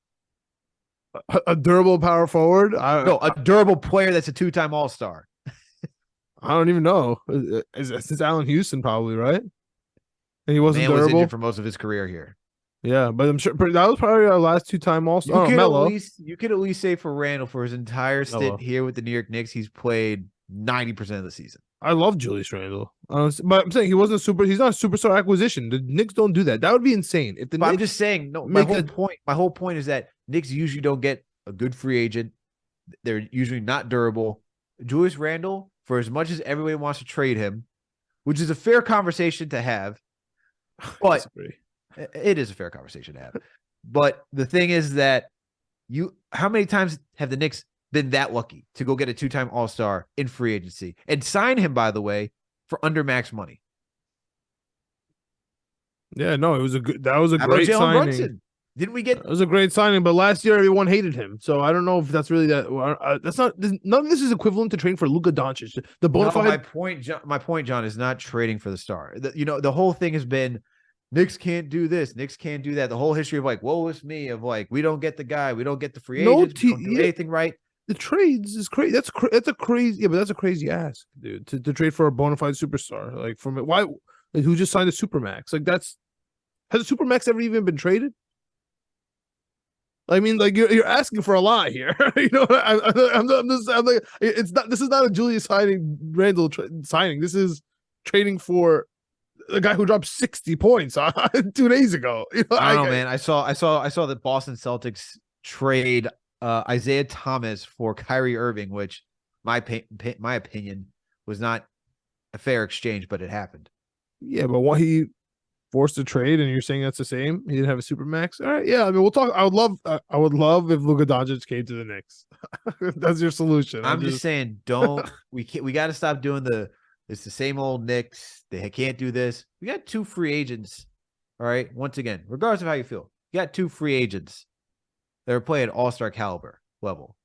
A durable power forward? No, a durable player that's a two-time All-Star. I don't even know. Since Allen Houston, probably, right? And he wasn't durable. Was injured for most of his career here. Yeah, but I'm sure that was probably our last two-time All-Star. You could at least say for Randle, for his entire stint here with the New York Knicks, he's played 90% of the season. I love Julius Randle, but I'm saying he's not a superstar acquisition. The Knicks don't do that. That would be insane. If the Knicks I'm just saying, no. My whole point is that Knicks usually don't get a good free agent. They're usually not durable. Julius Randle, for as much as everybody wants to trade him, which is a fair conversation to have, but it is a fair conversation to have. But the thing is that how many times have the Knicks been that lucky to go get a two-time All-Star in free agency and sign him, by the way, for under max money? Yeah, no, that was a great signing. Brunson? Didn't we get? It was a great signing, but last year everyone hated him. So I don't know if that's really that. That's not. None of this is equivalent to trading for Luka Doncic. The bonafide. My point, John, is not trading for the star. The whole thing has been Knicks can't do this, Knicks can't do that. The whole history of like, woe is me, of like, we don't get the guy, we don't get the free agent, we don't do anything right. The trades is crazy. That's a crazy. Yeah, but that's a crazy ask, dude. To trade for a bona fide superstar, like who just signed a supermax? Like has a supermax ever even been traded? I mean, like you're asking for a lot here. You know, I'm like, it's not. This is not a Julius Randle signing. This is trading for the guy who dropped 60 points 2 days ago. You know, I don't know, man. I saw the Boston Celtics trade Isaiah Thomas for Kyrie Irving, which my opinion was not a fair exchange, but it happened. Yeah, but what he forced a trade, and you're saying that's the same? He didn't have a supermax. All right, yeah. I mean, we'll talk. I would love if Luka Doncic came to the Knicks. That's your solution. I'm just saying, we got to stop doing it's the same old Knicks. They can't do this. We got 2 free agents. All right. Once again, regardless of how you feel, you got 2 free agents that are playing All-Star caliber level.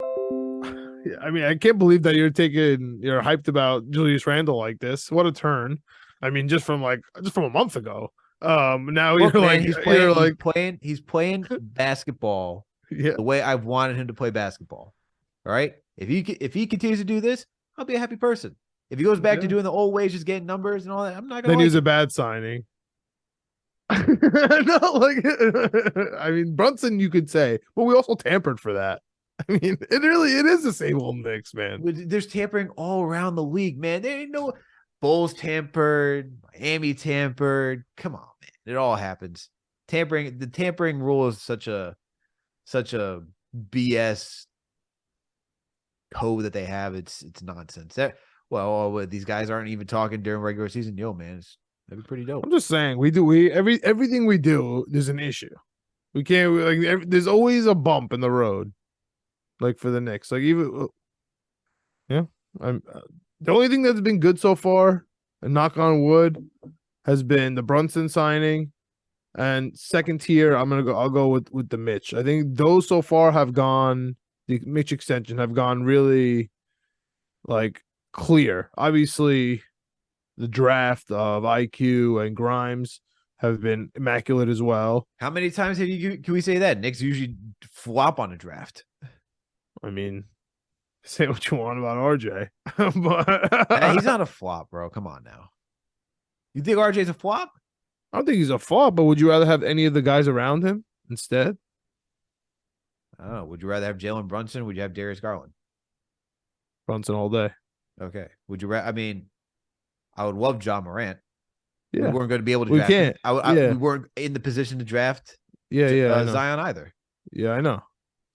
Yeah, I mean, I can't believe that you're hyped about Julius Randle like this. What a turn. I mean, just from a month ago. Now he's playing basketball the way I've wanted him to play basketball. All right. If he continues to do this, I'll be a happy person. If he goes back to doing the old ways, just getting numbers and all that, I'm not gonna. Then he's a bad signing. No, I mean, Brunson, you could say, but we also tampered for that. I mean, it is the same old Knicks, man. There's tampering all around the league, man. There ain't no Bulls tampered, Miami tampered. Come on, man. It all happens. Tampering, the tampering rule is such a BS code that they have. It's nonsense. These guys aren't even talking during regular season. Yo, man, That'd be pretty dope. I'm just saying everything we do. There's an issue. We can't there's always a bump in the road, like for the Knicks. Like even yeah, I'm the only thing that's been good so far, and knock on wood, has been the Brunson signing. And second tier, I'll go with the Mitch. I think those so far have gone, the Mitch extension have gone really like clear. Obviously, the draft of IQ and Grimes have been immaculate as well. How many times can we say that? Knicks usually flop on a draft. I mean, say what you want about RJ, but Hey, he's not a flop, bro. Come on now. You think RJ's a flop? I don't think he's a flop, but would you rather have any of the guys around him instead? I don't know. Would you rather have Jalen Brunson? Would you have Darius Garland? Brunson all day. Okay. Would you rather? I mean, I would love John Morant. Yeah. We weren't going to be able to We draft him. can't. We weren't in the position to draft Yeah, I know. Zion either. Yeah, I know.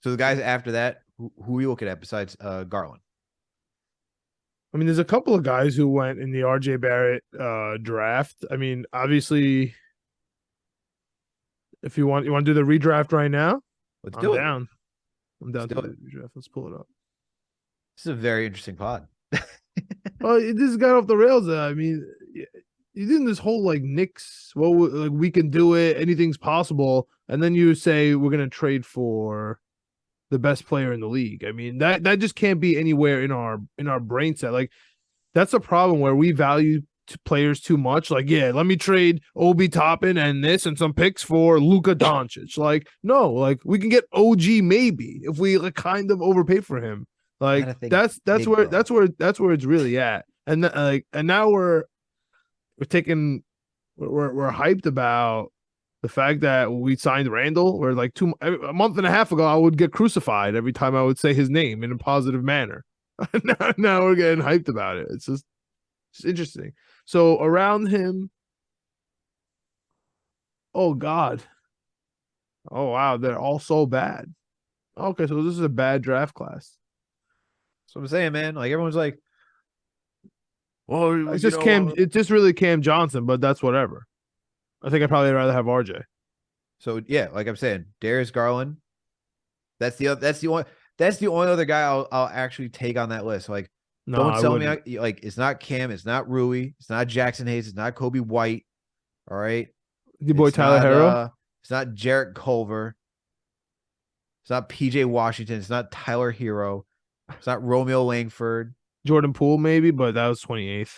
So the guys after that, who are you looking at besides Garland? I mean, there's a couple of guys who went in the RJ Barrett draft. I mean, obviously, if you want to do the redraft right now, Let's I'm do it. down. I'm down Let's to do the redraft. Let's pull it up. This is a very interesting pod. Well, it just got off the rails. I mean, you did this whole like Knicks. Well, like we can do it. Anything's possible, and then you say we're gonna trade for the best player in the league. I mean, that just can't be anywhere in our brain set. Like that's a problem where we value players too much. Like, yeah, let me trade Obi Toppin and this and some picks for Luka Doncic. Like, no, like we can get OG maybe if we like kind of overpay for him. Like that's where it's really at. And and now we're hyped about the fact that we signed Randle. Where like a month and a half ago, I would get crucified every time I would say his name in a positive manner. now we're getting hyped about it. It's interesting. So around him, oh God, oh wow, they're all so bad. Okay, so this is a bad draft class. That's what I'm saying, man. Like everyone's like, well, it's just it's just really Cam Johnson, but that's whatever. I think I'd probably rather have RJ. So yeah, like I'm saying, Darius Garland. That's the only other guy I'll actually take on that list. Like, No, don't tell me like it's not Cam, it's not Rui, it's not Jackson Hayes, it's not Kobe White. All right, your boy Tyler Herro. It's not Jarrett Culver. It's not PJ Washington. It's not Tyler Hero. It's not Romeo Langford. Jordan Poole, maybe, but that was 28th.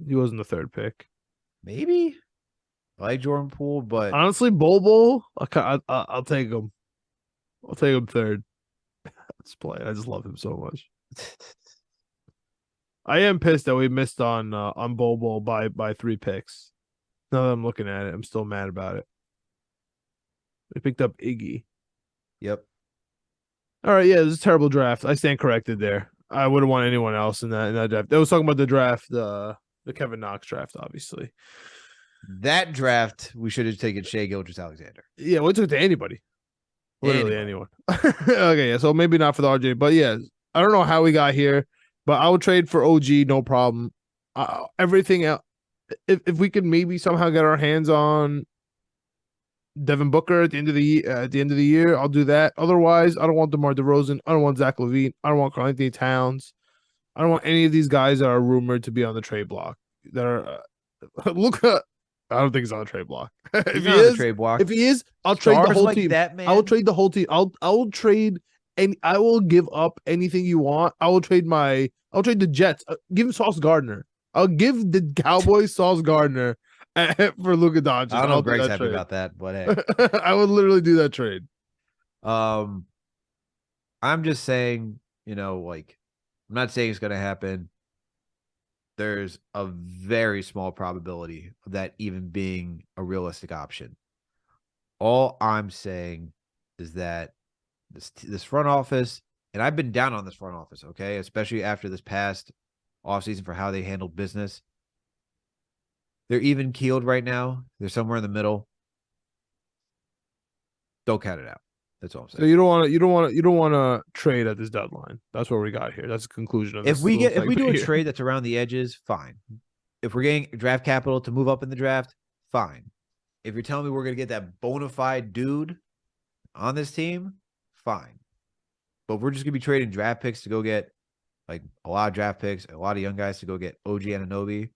He wasn't the third pick. Maybe I like Jordan Poole, but honestly, Bobo, I'll take him. I'll take him third. Let's play. I just love him so much. I am pissed that we missed on Bobo by 3 picks. Now that I'm looking at it, I'm still mad about it. We picked up Iggy. Yep. All right, yeah, this is a terrible draft. I stand corrected there. I wouldn't want anyone else in that draft. I was talking about the draft, the Kevin Knox draft, obviously. That draft, we should have taken Shai Gilgeous-Alexander. Yeah, we took it to anybody. Literally anyone. Okay, yeah, so maybe not for the RJ, but yeah, I don't know how we got here, but I would trade for OG, no problem. Everything else, if we could maybe somehow get our hands on Devin Booker at the end of the year, I'll do that. Otherwise, I don't want DeMar DeRozan. I don't want Zach LaVine. I don't want Karl-Anthony Towns. I don't want any of these guys that are rumored to be on the trade block. That are Luka. I don't think he's on the trade block. If he is, trade block. If he is, I'll trade the whole team. I will trade the whole team. I will trade, and I will give up anything you want. I'll trade the Jets. Give him Sauce Gardner. I'll give the Cowboys Sauce Gardner for Luka Doncic. I don't know if Greg's happy about that, but hey. I would literally do that trade. I'm just saying, like, I'm not saying it's going to happen. There's a very small probability of that even being a realistic option. All I'm saying is that this front office, and I've been down on this front office, okay, especially after this past offseason for how they handled business. They're even keeled right now. They're somewhere in the middle. Don't count it out. That's all I'm saying. So you don't want to trade at this deadline. That's what we got here. That's the conclusion of this. If we do a trade that's around the edges, fine. if we're getting draft capital to move up in the draft, fine. If you're telling me we're going to get that bona fide dude on this team, fine. But we're just going to be trading draft picks to go get like a lot of draft picks, a lot of young guys to go get OG Anunoby.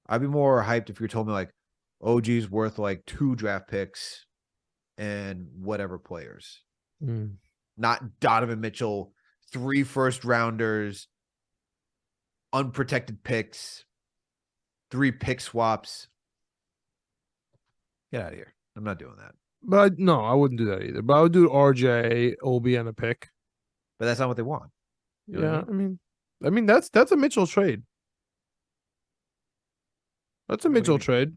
I'd be more hyped if you told me like OG's worth like 2 draft picks and whatever players. Not Donovan Mitchell, 3 first rounders, unprotected picks, 3 pick swaps. Get out of here. I'm not doing that. But no, I wouldn't do that either. But I would do RJ, Obi, and a pick. But that's not what they want. You know what I mean that's a Mitchell trade. That's a Mitchell trade.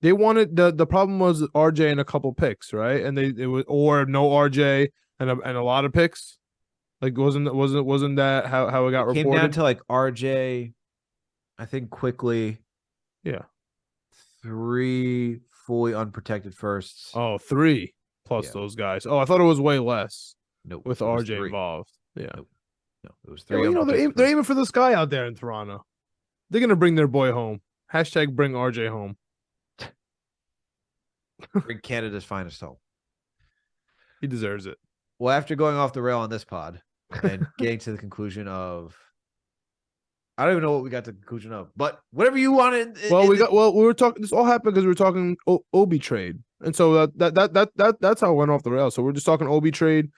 They wanted the problem was RJ and a couple picks, right? And it was or no RJ and a lot of picks. Like wasn't that how it got reported? Came down to like RJ, I think quickly. Yeah. 3 fully unprotected firsts. Oh, 3 plus those guys. Oh, I thought it was way less. Nope. With RJ involved. Yeah. Nope. No, it was 3. Yeah, well, they're aiming for the sky out there in Toronto. They're gonna bring their boy home. Hashtag bring RJ home. Bring Canada's finest home. He deserves it. Well, after going off the rail on this pod and getting to the conclusion of, I don't even know what we got to the conclusion of, but whatever you wanted. We were talking. This all happened because we were talking Obi trade, and so that's how it went off the rail. So we're just talking Obi trade.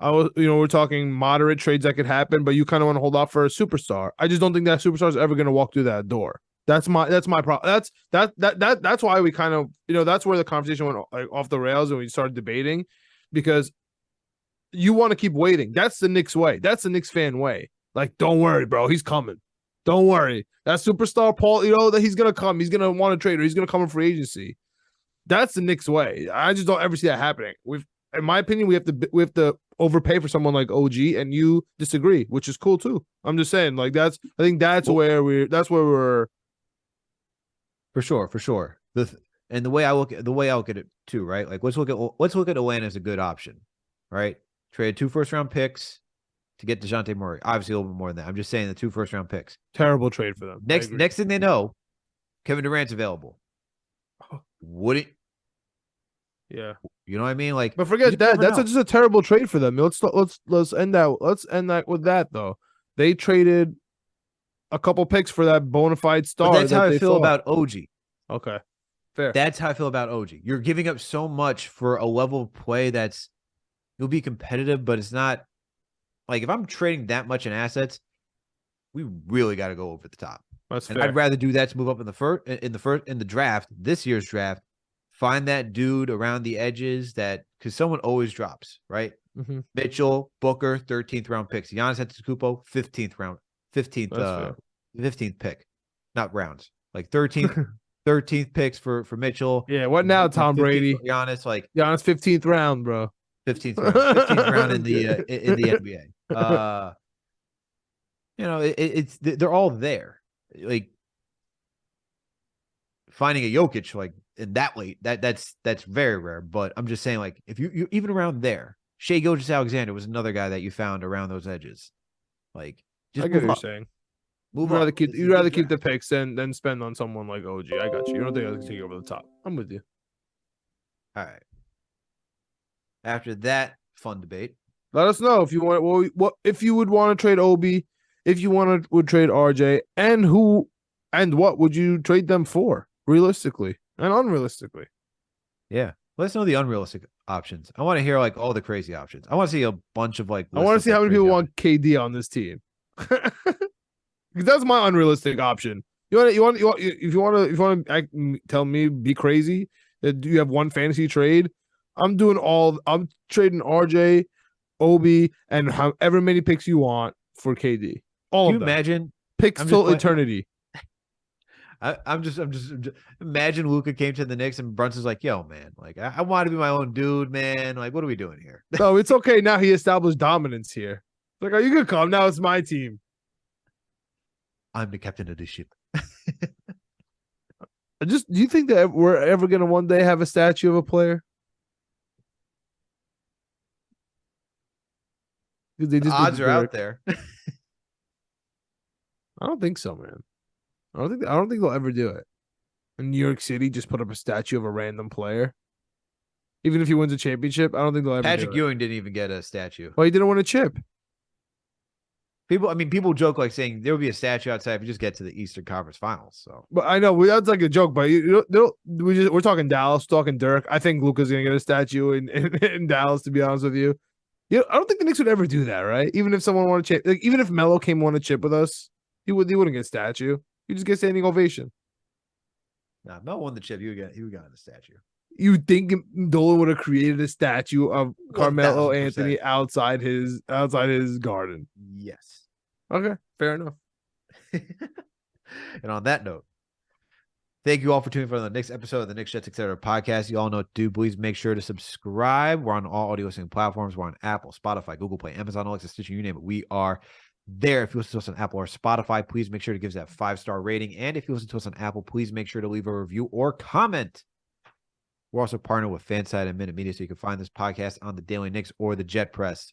We're talking moderate trades that could happen, but you kind of want to hold off for a superstar. I just don't think that superstar is ever going to walk through that door. That's my problem. That's why we kind of, that's where the conversation went like off the rails and we started debating, because you want to keep waiting. That's the Knicks way. That's the Knicks fan way. Like, don't worry, bro. He's coming. Don't worry. That superstar, Paul, that he's going to come. He's going to want to trade or he's going to come in free agency. That's the Knicks way. I just don't ever see that happening. In my opinion, we have to overpay for someone like OG, and you disagree, which is cool too. I'm just saying, like I think that's where we're for sure. And the way I look at it too, right? Like let's look at Atlanta as a good option, right? Traded 2 first-round picks to get DeJounte Murray. Obviously, a little bit more than that. I'm just saying the 2 first-round picks. Terrible trade for them. Next thing they know, Kevin Durant's available. Wouldn't? Yeah. You know what I mean? Like, but forget that. That's just a terrible trade for them. Let's end that. Let's end that with that though. They traded a couple picks for that bona fide star. But that's how I feel about OG. Okay, fair. That's how I feel about OG. You're giving up so much for a level of play you'll be competitive, but it's not like if I'm trading that much in assets, we really got to go over the top. That's and fair. I'd rather do that to move up in the draft, this year's draft. Find that dude around the edges because someone always drops, right? Mm-hmm. Mitchell, Booker, 13th round picks. Giannis Antetokounmpo, 15th pick, not rounds, like 13th picks for Mitchell. Yeah, what now, Tom Brady? Giannis, 15th round, bro. 15th round in the NBA. They're all there. Like finding a Jokic like in that late, that's very rare. But I'm just saying, like, if you even around there, Shai Gilgeous-Alexander was another guy that you found around those edges. Like, just I get what you're saying. You'd rather keep the picks than spend on someone like OG. I got you. You don't think I can take you over the top? I'm with you. All right. After that fun debate, let us know if you want. What if you would want to trade Obi? If you would trade RJ, and who and what would you trade them for, realistically and unrealistically? Yeah, let us know the unrealistic options. I want to hear like all the crazy options. I want to see a bunch of like. I want to see how many people want KD on this team. Because that's my unrealistic option. If you want to tell me be crazy, do you have one fantasy trade? I'm trading RJ, Obi, and however many picks you want for KD. All of them. Imagine picks till eternity. I'm just imagine Luka came to the Knicks and Brunson's like, yo, man, like I want to be my own dude, man. Like, what are we doing here? No, it's okay. Now he established dominance here. Like, are you gonna come? Now it's my team. I'm the captain of this ship. Do you think that we're ever gonna one day have a statue of a player? The odds are out there. I don't think so, man. I don't think they'll ever do it. In New York City, just put up a statue of a random player. Even if he wins a championship, I don't think they'll ever Patrick do it. Ewing didn't even get a statue. Well, he didn't win a chip. People joke like saying there would be a statue outside if you just get to the Eastern Conference Finals. So, But I know that's like a joke. But we're talking Dallas, talking Dirk. I think Luka's gonna get a statue in Dallas. To be honest with you, I don't think the Knicks would ever do that, right? Even if someone wanted to chip, like even if Melo came on a chip with us, he wouldn't get a statue. He just get standing ovation. nah, Mel won the chip. He would get a statue. You think Dolan would have created a statue of Carmelo 1000%. Anthony outside his garden? Yes. Okay, fair enough. And on that note, thank you all for tuning in for the next episode of the Knicks, Jets, etc. podcast. You all know what to do. Please make sure to subscribe. We're on all audio listening platforms. We're on Apple, Spotify, Google Play, Amazon, Alexa, Stitcher, you name it. We are there. If you listen to us on Apple or Spotify, please make sure to give us that 5-star rating. And if you listen to us on Apple, please make sure to leave a review or comment. We're also partnered with Fanside and Minute Media, so you can find this podcast on the Daily Knicks or the Jet Press.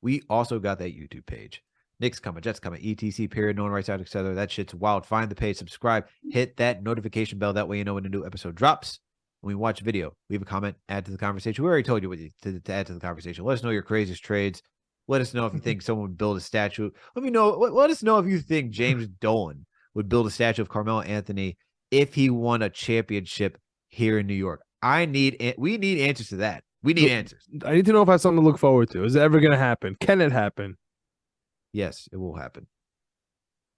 We also got that YouTube page. Knicks coming, Jets coming, ETC, period, no one writes out, etc. That shit's wild. Find the page, subscribe, hit that notification bell. That way you know when a new episode drops. When we watch a video, leave a comment, add to the conversation. We already told you what to add to the conversation. Let us know your craziest trades. Let us know if you think someone would build a statue. Let us know if you think James Dolan would build a statue of Carmelo Anthony if he won a championship here in New York. We need answers to that. We need answers. I need to know if I have something to look forward to. Is it ever going to happen? Can it happen? Yes, it will happen.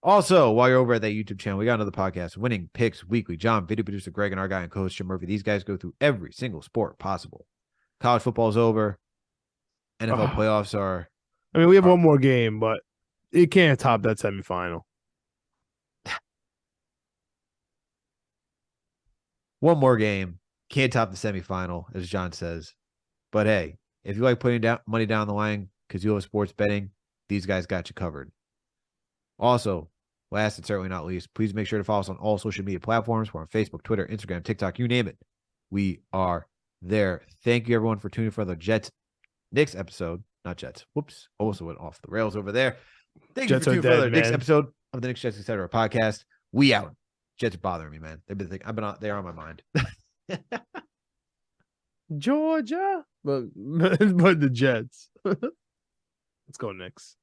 Also, while you're over at that YouTube channel, we got another podcast, Winning Picks Weekly. John, video producer Greg, and our guy and co-host Jim Murphy. These guys go through every single sport possible. College football is over. NFL playoffs are. I mean, we have one more game, but it can't top that semifinal. One more game. Can't top the semifinal, as John says. But hey, if you like putting money down the line because you have sports betting, these guys got you covered. Also, last and certainly not least, please make sure to follow us on all social media platforms. We're on Facebook, Twitter, Instagram, TikTok, you name it. We are there. Thank you, everyone, for tuning in for the Jets Knicks episode. Not Jets. Whoops. Also went off the rails over there. Thank you for tuning in for the Knicks episode of the Knicks, Jets, etc. podcast. We out. Jets are bothering me, man. They're on my mind. Georgia, but the Jets. Let's go Knicks.